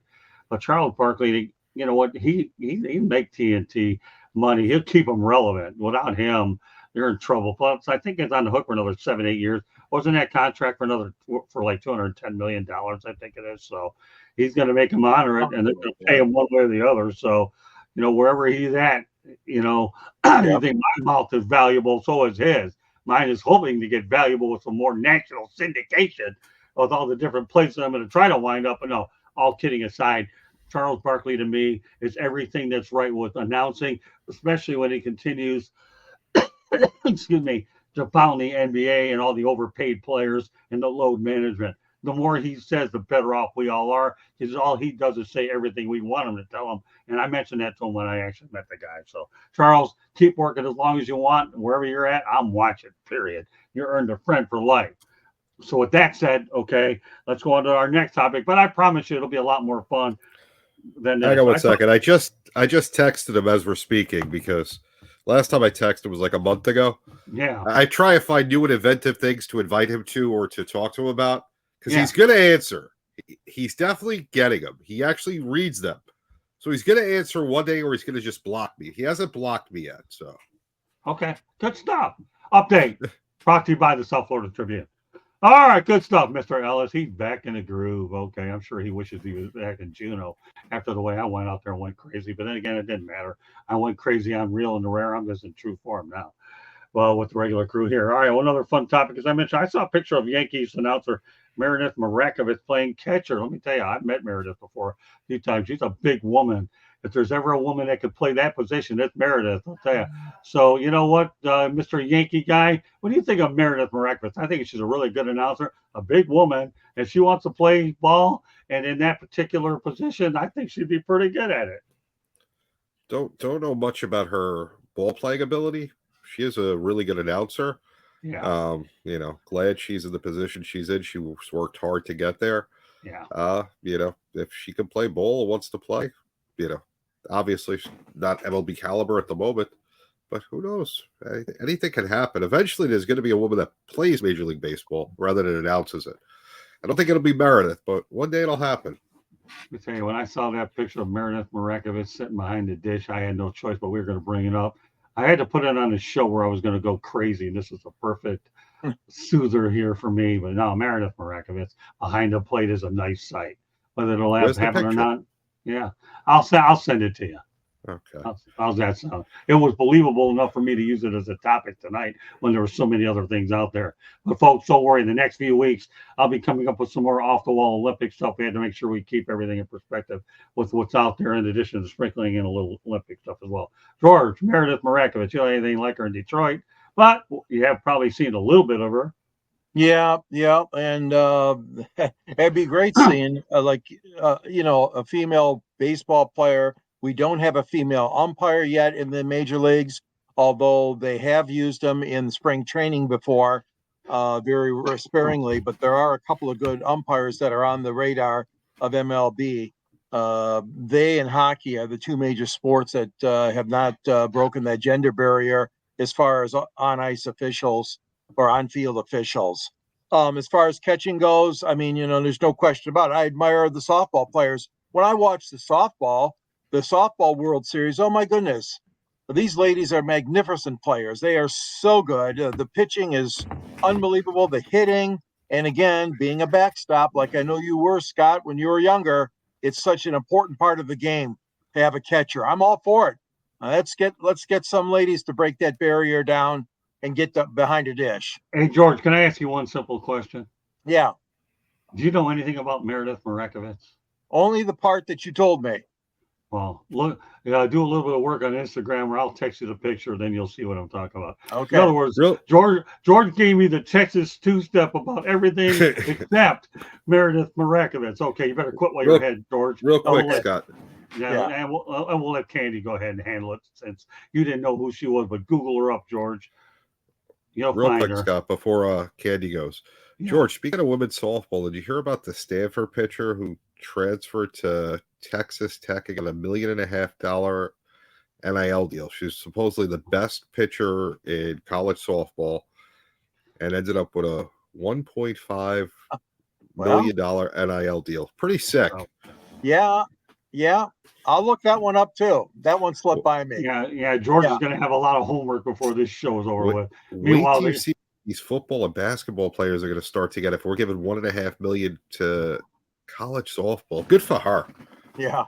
But Charles Barkley, you know what? He make TNT money. He'll keep them relevant. Without him, they're in trouble. Plus, I think it's on the hook for another 7-8 years. Wasn't that contract for like $210 million? I think it is. So he's going to make him honor it, and they're going to pay him one way or the other. So, wherever he's at, I think my mouth is valuable. So is his. Mine is hoping to get valuable with some more national syndication with all the different places I'm going to try to wind up. But no, all kidding aside, Charles Barkley to me is everything that's right with announcing, especially when he continues, to pound the NBA and all the overpaid players and the load management. The more he says, the better off we all are, because all he does is say everything we want him to tell him. And I mentioned that to him when I actually met the guy. So, Charles, keep working as long as you want. Wherever you're at, I'm watching, period. You're earned a friend for life. So with that said, okay, let's go on to our next topic. But I promise you it'll be a lot more fun than this. Hang on one second. I just texted him as we're speaking because last time I texted was like a month ago. Yeah. I try to find new and inventive things to invite him to or to talk to him about because he's going to answer. He's definitely getting them. He actually reads them. So he's going to answer one day or he's going to just block me. He hasn't blocked me yet. So, okay, good stuff. Update brought to you by the South Florida Tribune. All right, good stuff, Mr. Ellis. He's back in the groove. Okay, I'm sure he wishes he was back in Juneau after the way I went out there and went crazy. But then again, it didn't matter. I went crazy on real and the rare. I'm just in true form now. Well, with the regular crew here. All right, one other fun topic. As I mentioned, I saw a picture of Yankees announcer Meredith Marakovitz playing catcher. Let me tell you, I've met Meredith before a few times. She's a big woman. If there's ever a woman that could play that position, it's Meredith. I'll tell you. So you know what, Mr. Yankee guy, what do you think of Meredith Miraculous? I think she's a really good announcer, a big woman, and she wants to play ball. And in that particular position, I think she'd be pretty good at it. Don't know much about her ball playing ability. She is a really good announcer. Yeah. Glad she's in the position she's in. She worked hard to get there. Yeah. If she can play ball or wants to play, obviously she's not MLB caliber at the moment, but who knows? Anything can happen. Eventually, there's going to be a woman that plays Major League Baseball rather than announces it. I don't think it'll be Meredith, but one day it'll happen. Let me tell you, when I saw that picture of Meredith Marakovitz sitting behind the dish, I had no choice, but we were going to bring it up. I had to put it on a show where I was going to go crazy. This is a perfect soother here for me. But no, Meredith Marakovitz behind the plate is a nice sight. Whether it'll happen or not, yeah, I'll send it to you. Okay. How's that sound? It was believable enough for me to use it as a topic tonight when there were so many other things out there. But folks, don't worry. The next few weeks, I'll be coming up with some more off-the-wall Olympic stuff. We had to make sure we keep everything in perspective with what's out there, in addition to sprinkling in a little Olympic stuff as well. George, Meredith Marakovitz, you know anything like her in Detroit, but you have probably seen a little bit of her. Yeah, and it'd be great seeing a female baseball player. We don't have a female umpire yet in the major leagues, although they have used them in spring training before, very sparingly. But there are a couple of good umpires that are on the radar of MLB. They and hockey are the two major sports that have not broken that gender barrier as far as on-ice officials or on-field officials. As far as catching goes, I mean, there's no question about it. I admire the softball players. When I watch the softball World Series, oh my goodness, these ladies are magnificent players. They are so good. The pitching is unbelievable. The hitting, and again, being a backstop, like I know you were, Scott, when you were younger, it's such an important part of the game to have a catcher. I'm all for it. Let's get some ladies to break that barrier down and get behind a dish. Hey, George, can I ask you one simple question? Yeah. Do you know anything about Meredith Marakovitz? Only the part that you told me. Well, look, do a little bit of work on Instagram, or I'll text you the picture, then you'll see what I'm talking about. Okay. In other words, George gave me the Texas two-step about everything except Meredith Marakovitz. Okay, you better quit while you're ahead, George. Real quick, Scott. Yeah. And we'll let Candy go ahead and handle it since you didn't know who she was, but Google her up, George. You'll Real find quick, her. Scott, before Candy goes. Yeah. George, speaking of women's softball, did you hear about the Stanford pitcher who transferred to Texas Tech and got $1.5 million NIL deal? She's supposedly the best pitcher in college softball and ended up with a $1.5 million NIL deal. Pretty sick. Yeah. I'll look that one up too. That one slipped by me. Yeah. George is going to have a lot of homework before this show is over with. Meanwhile, wait till you see these football and basketball players are going to start to get. If we're giving $1.5 million to college softball, good for her. Yeah.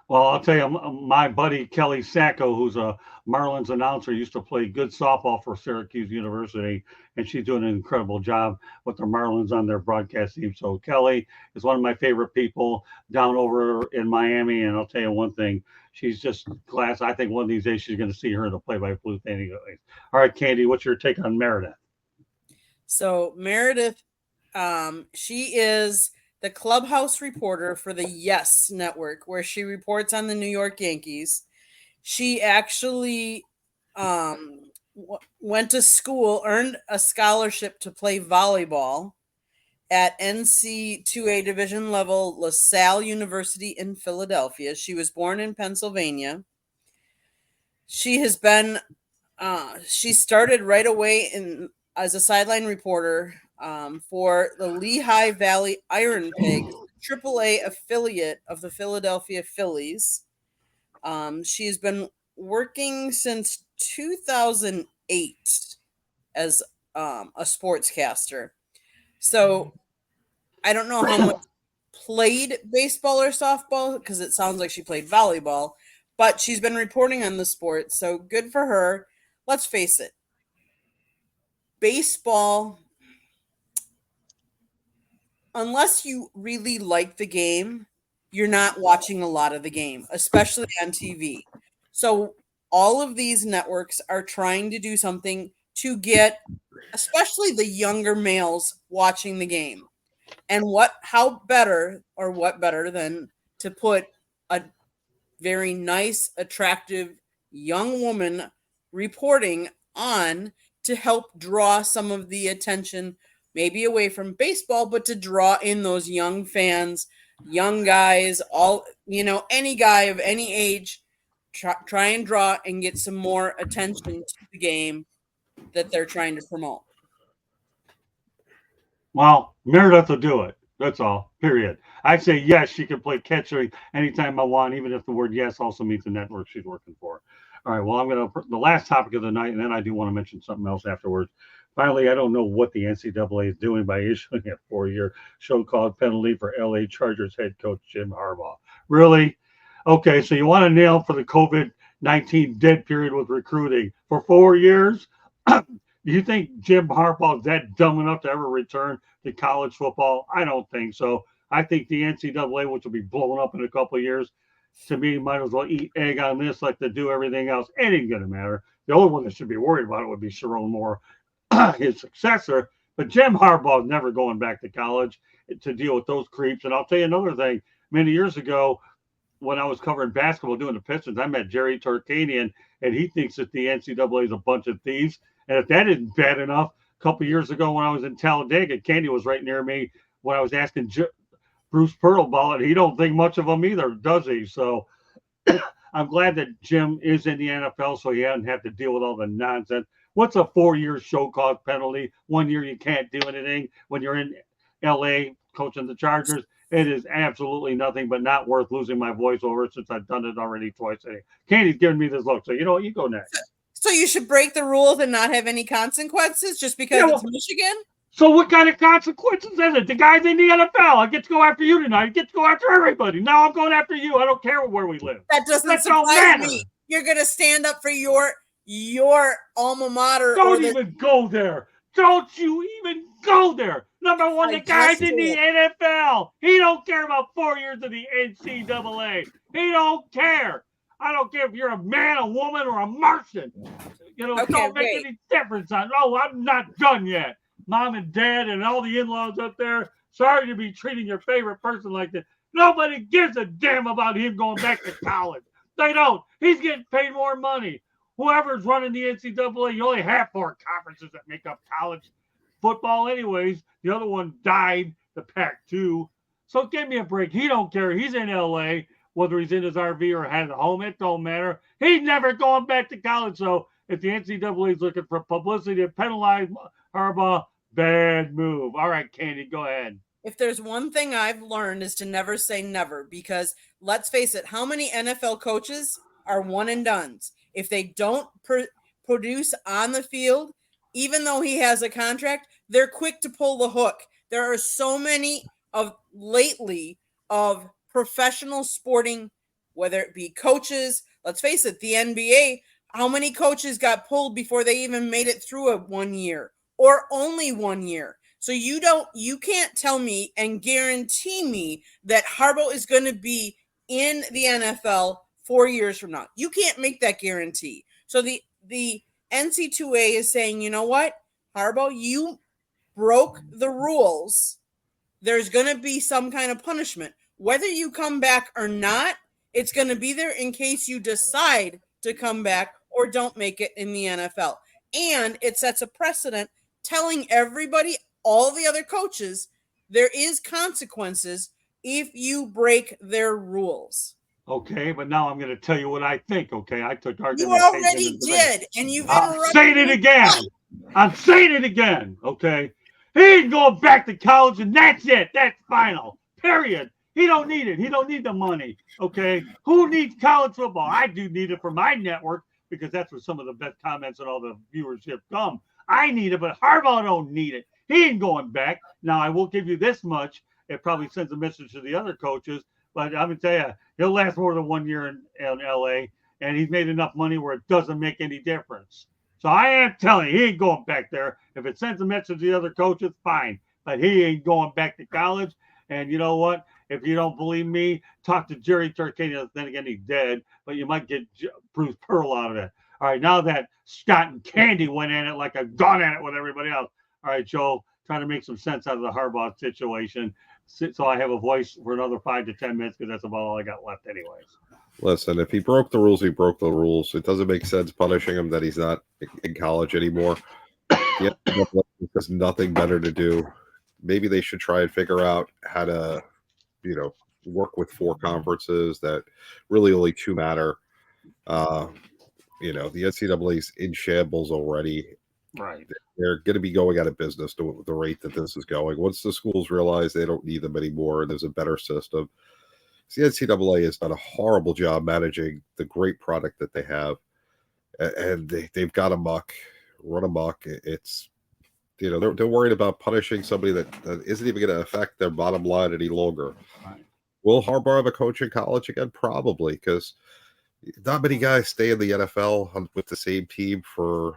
Well, I'll tell you, my buddy Kelly Sacco, who's a Marlins announcer, used to play good softball for Syracuse University, and she's doing an incredible job with the Marlins on their broadcast team. So Kelly is one of my favorite people down over in Miami, and I'll tell you one thing, she's just class. I think one of these days she's going to see her in the play-by-play thing. All right, Candy, what's your take on Meredith? So Meredith, she is the clubhouse reporter for the Yes Network, where she reports on the New York Yankees. She actually went to school, earned a scholarship to play volleyball at NCAA division level LaSalle University in Philadelphia. She was born in Pennsylvania. She has been, she started right away as a sideline reporter for the Lehigh Valley Iron Pigs, AAA affiliate of the Philadelphia Phillies. She's been working since 2008 as a sportscaster. So I don't know how much played baseball or softball, because it sounds like she played volleyball, but she's been reporting on the sport. So good for her. Let's face it. Baseball, unless you really like the game, you're not watching a lot of the game, especially on TV. So all of these networks are trying to do something to get especially the younger males watching the game. And what better than to put a very nice, attractive young woman reporting on to help draw some of the attention, maybe away from baseball, but to draw in those young fans, young guys, any guy of any age, try and draw and get some more attention to the game that they're trying to promote. Well, Meredith will do it. That's all. Period. I say yes, she can play catcher anytime I want, even if the word yes also means the network she's working for. All right. Well, the last topic of the night, and then I do want to mention something else afterwards. Finally, I don't know what the NCAA is doing by issuing a 4-year show-cause penalty for LA Chargers head coach Jim Harbaugh. Really? Okay, so you want to nail for the COVID-19 dead period with recruiting for 4 years? Do you think Jim Harbaugh is that dumb enough to ever return to college football? I don't think so. I think the NCAA, which will be blown up in a couple of years, to me, might as well eat egg on this like they do everything else. It ain't going to matter. The only one that should be worried about it would be Sharon Moore, his successor. But Jim Harbaugh is never going back to college to deal with those creeps. And I'll tell you another thing. Many years ago, when I was covering basketball doing the Pistons, I met Jerry Tarkanian, and he thinks that the NCAA is a bunch of thieves. And if that isn't bad enough, a couple of years ago when I was in Talladega, Candy was right near me when I was asking Bruce Pearl about it. He don't think much of them either, does he? So I'm glad that Jim is in the NFL so he doesn't have to deal with all the nonsense. What's a 4-year show cause penalty? 1 year you can't do anything when you're in L.A. coaching the Chargers. It is absolutely nothing but not worth losing my voice over it since I've done it already twice. Candy's giving me this look. So, you go next. So you should break the rules and not have any consequences just because it's Michigan? So what kind of consequences is it? The guy's in the NFL. I get to go after you tonight. I get to go after everybody. Now I'm going after you. I don't care where we live. That doesn't surprise me. You're going to stand up for your alma mater. Don't even go there. Don't you even go there. Number one, the guy's in the NFL. He don't care about 4 years of the NCAA. He don't care. I don't care if you're a man, a woman, or a Martian. Don't make any difference. I'm not done yet. Mom and dad and all the in-laws up there, sorry to be treating your favorite person like that. Nobody gives a damn about him going back to college. They don't. He's getting paid more money. Whoever's running the NCAA, you only have 4 conferences that make up college football anyways. The other one died, the Pac-2. So give me a break. He don't care. He's in L.A., whether he's in his RV or has a home, it don't matter. He's never going back to college. So if the NCAA is looking for publicity to penalize Harbaugh, bad move. All right, Candy, go ahead. If there's one thing I've learned is to never say never, because let's face it, how many NFL coaches are one and dones? If they don't produce on the field, even though he has a contract, they're quick to pull the hook. There are so many of professional sporting, whether it be coaches, let's face it, the NBA, how many coaches got pulled before they even made it through a 1 year or only 1 year? So you can't tell me and guarantee me that Harbaugh is going to be in the NFL 4 years from now. You can't make that guarantee. So the NCAA is saying, you know what, Harbaugh, you broke the rules. There's going to be some kind of punishment. Whether you come back or not, it's going to be there in case you decide to come back or don't make it in the NFL. And it sets a precedent telling everybody, all the other coaches, there is consequences if you break their rules. Okay, but now I'm going to tell you what I think, okay? I took argument. You already did, and you've interrupted. I'm saying it again. I'm saying it again, okay? He ain't going back to college, and that's it. That's final, period. He don't need it. He don't need the money, okay? Who needs college football? I do need it for my network because that's where some of the best comments and all the viewership come. I need it, but Harbaugh don't need it. He ain't going back. Now, I will give you this much. It probably sends a message to the other coaches, but I'm going to tell you, he'll last more than 1 year in L.A., and he's made enough money where it doesn't make any difference. So I am telling you, he ain't going back there. If it sends a message to the other coaches, fine, but he ain't going back to college. And you know what? If you don't believe me, talk to Jerry Turkanian. Then again, he's dead, but you might get Bruce Pearl out of it. All right, now that Scott and Candy went in it like a gun at it with everybody else. All right, Joe, trying to make some sense out of the Harbaugh situation. So I have a voice for another 5 to 10 minutes because that's about all I got left anyways. Listen, if he broke the rules, he broke the rules. It doesn't make sense punishing him that he's not in college anymore. There's nothing better to do. Maybe they should try and figure out how to, work with 4 conferences that really only 2 matter. The NCAA's in shambles already. Right. They're going to be going out of business to the rate that this is going. Once the schools realize they don't need them anymore, there's a better system. The NCAA has done a horrible job managing the great product that they have, and they've got run amok. It's, they're worried about punishing somebody that isn't even going to affect their bottom line any longer. Right. Will Harbaugh have a coach in college again? Probably, because not many guys stay in the NFL with the same team for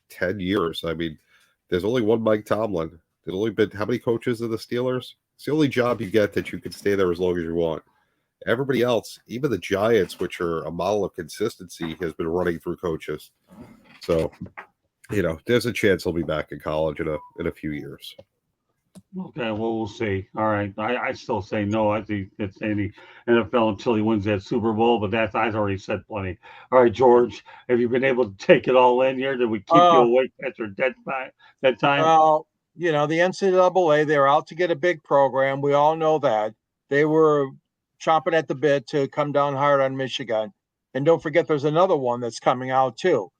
10 years. I mean, there's only one Mike Tomlin. There's only been how many coaches of the Steelers? It's the only job you get that you can stay there as long as you want. Everybody else, even the Giants, which are a model of consistency, has been running through coaches. So, there's a chance he'll be back in college in a few years. Okay, well, we'll see. All right. I still say no. I think it's any NFL until he wins that Super Bowl, but I've already said plenty. All right, George, have you been able to take it all in here? Did we keep you awake at your dead time? Well, the NCAA, they're out to get a big program. We all know that. They were chomping at the bit to come down hard on Michigan. And don't forget, there's another one that's coming out too,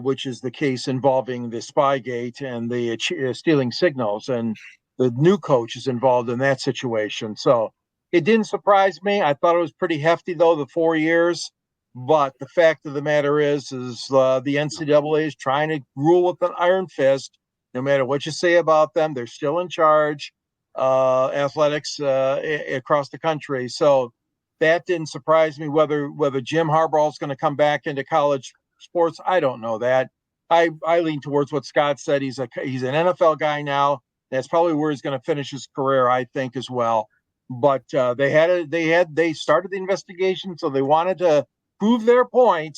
which is the case involving the Spygate and the stealing signals. And the new coach is involved in that situation. So it didn't surprise me. I thought it was pretty hefty, though, the 4 years. But the fact of the matter is the NCAA is trying to rule with an iron fist. No matter what you say about them, they're still in charge. Athletics across the country. So that didn't surprise me. Whether Jim Harbaugh is going to come back into college sports, I don't know that. I lean towards what Scott said. He's an NFL guy now. That's probably where he's going to finish his career, I think, as well. But they started the investigation, so they wanted to prove their point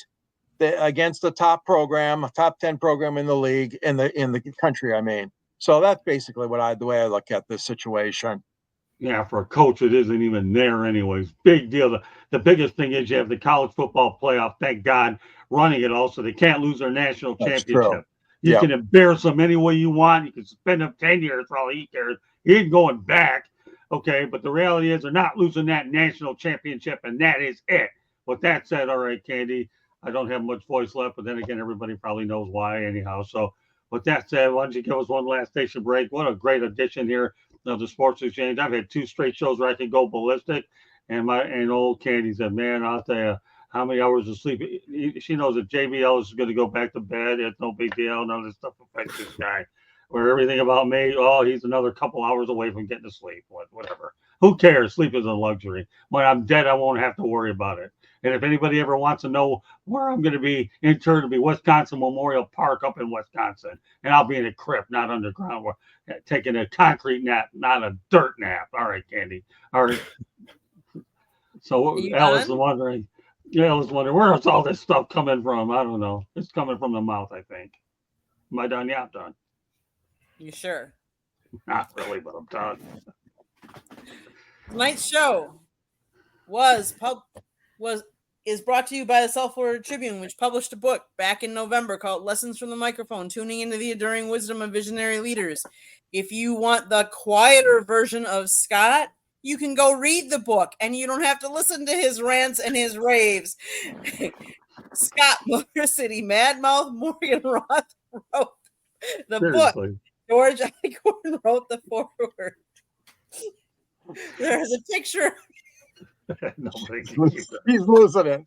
against a top 10 program in the league, in the country. I mean, so that's basically the way I look at this situation. Yeah, for a coach, it isn't even there anyways. Big deal. The biggest thing is you have the college football playoff, thank God, running it all, so they can't lose their national championship. True. You can embarrass them any way you want. You can suspend them 10 years for all he cares. He ain't going back. Okay, but the reality is they're not losing that national championship, and that is it. With that said, all right, Candy, I don't have much voice left, but then again, everybody probably knows why anyhow. So with that said, why don't you give us one last station break? What a great addition here of the Sports Exchange. I've had 2 straight shows where I can go ballistic, and old Candy said, man, I'll tell you, how many hours of sleep? She knows that JBL is going to go back to bed. It's no big deal. None of this stuff affects this guy. Or everything about me, he's another couple hours away from getting to sleep. Whatever. Who cares? Sleep is a luxury. When I'm dead, I won't have to worry about it. And if anybody ever wants to know where I'm going to be interred, it'll be Wisconsin Memorial Park up in Wisconsin. And I'll be in a crypt, not underground, taking a concrete nap, not a dirt nap. All right, Candy. All right. So Alice is wondering. Yeah, I was wondering, where's all this stuff coming from? I don't know. It's coming from the mouth, I think. Am I done? Yeah, I'm done. You sure? Not really, but I'm done. Tonight's show is brought to you by the South Florida Tribune, which published a book back in November called Lessons from the Microphone, Tuning into the Enduring Wisdom of Visionary Leaders. If you want the quieter version of Scott, you can go read the book, and you don't have to listen to his rants and his raves. Scott Motor City Madmouth Morgan Roth wrote the book. George Eichhorn wrote the foreword. There's a picture. He's losing it.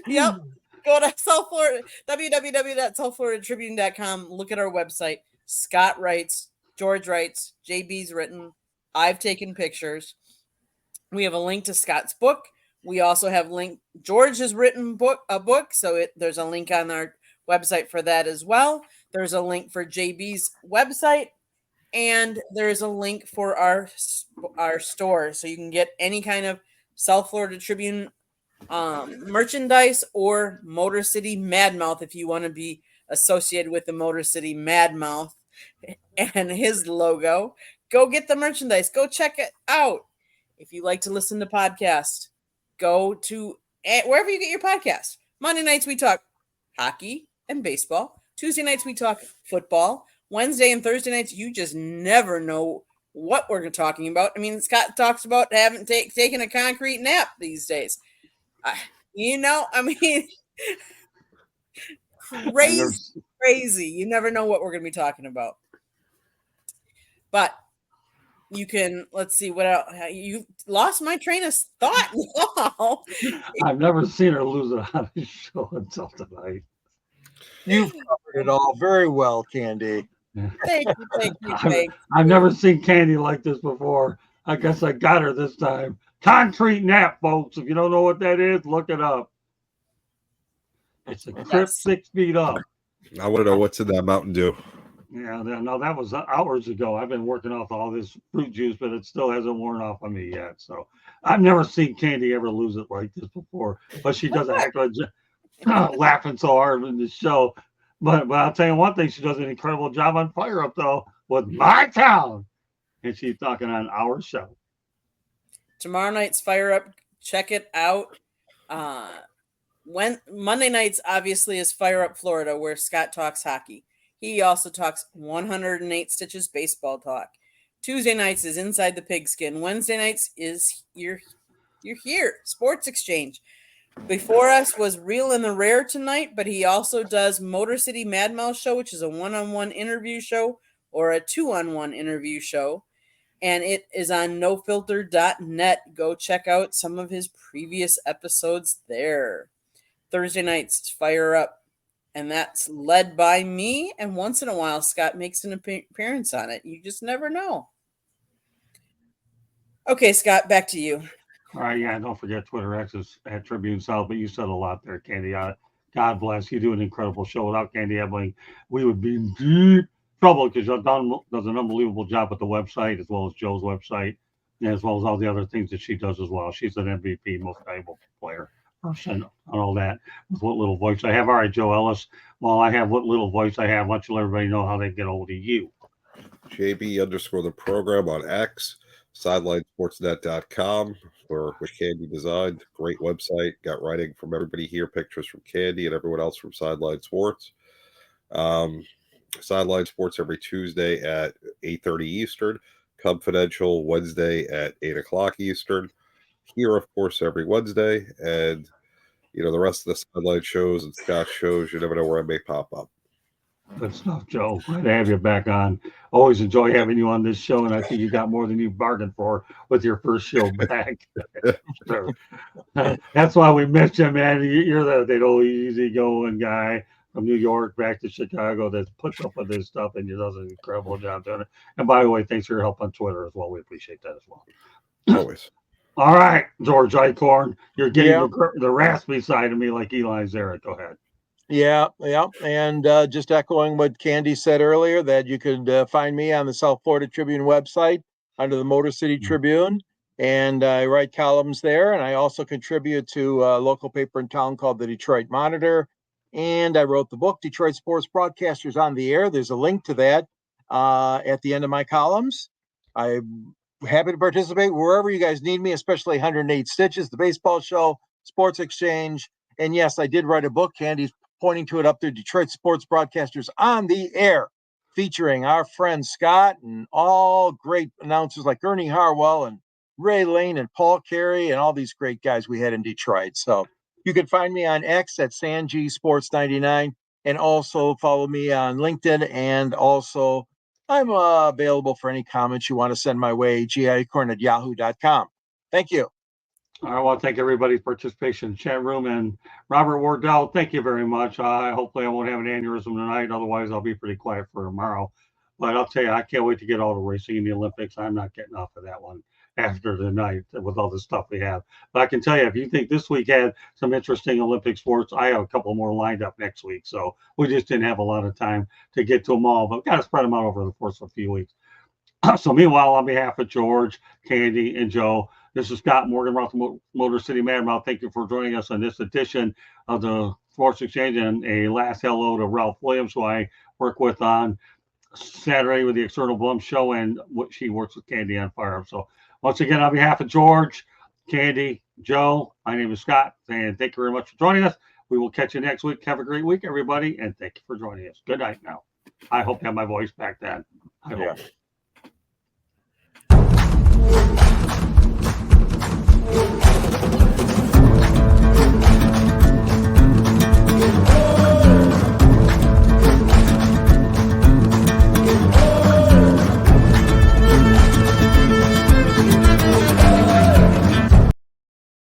Yep. Go to www.southfloridatribune.com. Look at our website. Scott writes, George writes, JB's written. I've taken pictures. We have a link to Scott's book. We also have George has written a book, so there's a link on our website for that as well. There's a link for JB's website. And there's a link for our store, so you can get any kind of South Florida Tribune merchandise or Motor City Madmouth if you want to be associated with the Motor City Madmouth and his logo. Go get the merchandise. Go check it out. If you like to listen to podcasts, go to wherever you get your podcast. Monday nights we talk hockey and baseball. Tuesday nights we talk football. Wednesday and Thursday nights, you just never know what we're talking about. I mean, Scott talks about having taken a concrete nap these days. Crazy. You never know what we're going to be talking about. But you can, let's see what else. You lost my train of thought now. I've never seen her lose it on a show until tonight. You've covered it all very well, Candy. Thank you. I've never seen Candy like this before. I guess I got her this time. Concrete nap, folks. If you don't know what that is, look it up. It's a crypt 6 feet up. I want to know what's in that Mountain Dew. Yeah, no, that was hours ago. I've been working off all this fruit juice, but it still hasn't worn off on me yet. So I've never seen Candy ever lose it like this before. But she does a heck of a laughing so hard in the show. But I'll tell you one thing, she does an incredible job on Fire Up, though, with My Town. And she's talking on our show. Tomorrow night's Fire Up. Check it out. Monday nights, obviously, is Fire Up Florida, where Scott talks hockey. He also talks 108 Stitches baseball talk. Tuesday nights is Inside the Pigskin. Wednesday nights is You're Here, Sports Exchange. Before us was Real and the Rare tonight, but he also does Motor City Madmouth Show, which is a one-on-one interview show or a two-on-one interview show. And it is on nofilter.net. Go check out some of his previous episodes there. Thursday nights, Fire Up. And that's led by me. And once in a while, Scott makes an appearance on it. You just never know. Okay, Scott, back to you. All right, yeah, don't forget Twitter X is at Tribune South, but you said a lot there, Candy. God bless you. Do an incredible show. Without Candy Ebling, we would be in deep trouble because Dawn does an unbelievable job with the website as well as Joe's website, and as well as all the other things that she does as well. She's an MVP, most valuable player person, and all that with what little voice I have. All right, Joe Ellis. Well, I have what little voice I have. Why don't you let everybody know how they get hold of you? JB_ the program on X, sidelinesportsnet.com, which Candy designed. Great website. Got writing from everybody here, pictures from Candy and everyone else from Sideline Sports. Sideline Sports every Tuesday at 8:30 Eastern. Confidential Wednesday at 8 o'clock Eastern. Here, of course, every Wednesday. And, the rest of the Sideline shows and Scott shows, you never know where I may pop up. Good stuff, Joe. Glad to have you back on. Always enjoy having you on this show, and I think you got more than you bargained for with your first show back. So, that's why we missed you, man. You're that old easygoing guy from New York back to Chicago that puts up with this stuff, and you does an incredible job doing it. And by the way, thanks for your help on Twitter as well. We appreciate that as well. Always. All right, George Eichhorn, you're getting the raspy side of me like Eli's there. Go ahead. Yeah. And just echoing what Candy said earlier, that you could find me on the South Florida Tribune website under the Motor City Tribune. And I write columns there. And I also contribute to a local paper in town called the Detroit Monitor. And I wrote the book, Detroit Sports Broadcasters on the Air. There's a link to that at the end of my columns. I'm happy to participate wherever you guys need me, especially 108 Stitches, the baseball show, Sports Exchange. And yes, I did write a book. Candy's pointing to it up there, Detroit Sports Broadcasters on the Air, featuring our friend Scott and all great announcers like Ernie Harwell and Ray Lane and Paul Carey and all these great guys we had in Detroit. So you can find me on X at Sanji Sports 99 and also follow me on LinkedIn. And also I'm available for any comments you want to send my way, gicorn@yahoo.com. Thank you. I want to thank everybody's participation in the chat room. And Robert Wardell, thank you very much. Hopefully I won't have an aneurysm tonight. Otherwise, I'll be pretty quiet for tomorrow. But I'll tell you, I can't wait to get all the racing in the Olympics. I'm not getting off of that one after tonight with all the stuff we have. But I can tell you, if you think this week had some interesting Olympic sports, I have a couple more lined up next week. So we just didn't have a lot of time to get to them all. But we've got to spread them out over the course of a few weeks. So meanwhile, on behalf of George, Candy, and Joe, this is Scott Morgan, Ralph Motor City Madmouth. Thank you for joining us on this edition of the Sports Exchange, and a last hello to Ralph Williams, who I work with on Saturday with the External Blum Show, and what she works with Candy on Firearms. So once again, on behalf of George, Candy, Joe, my name is Scott, and thank you very much for joining us. We will catch you next week. Have a great week, everybody, and thank you for joining us. Good night now. I hope to have my voice back then. I hope.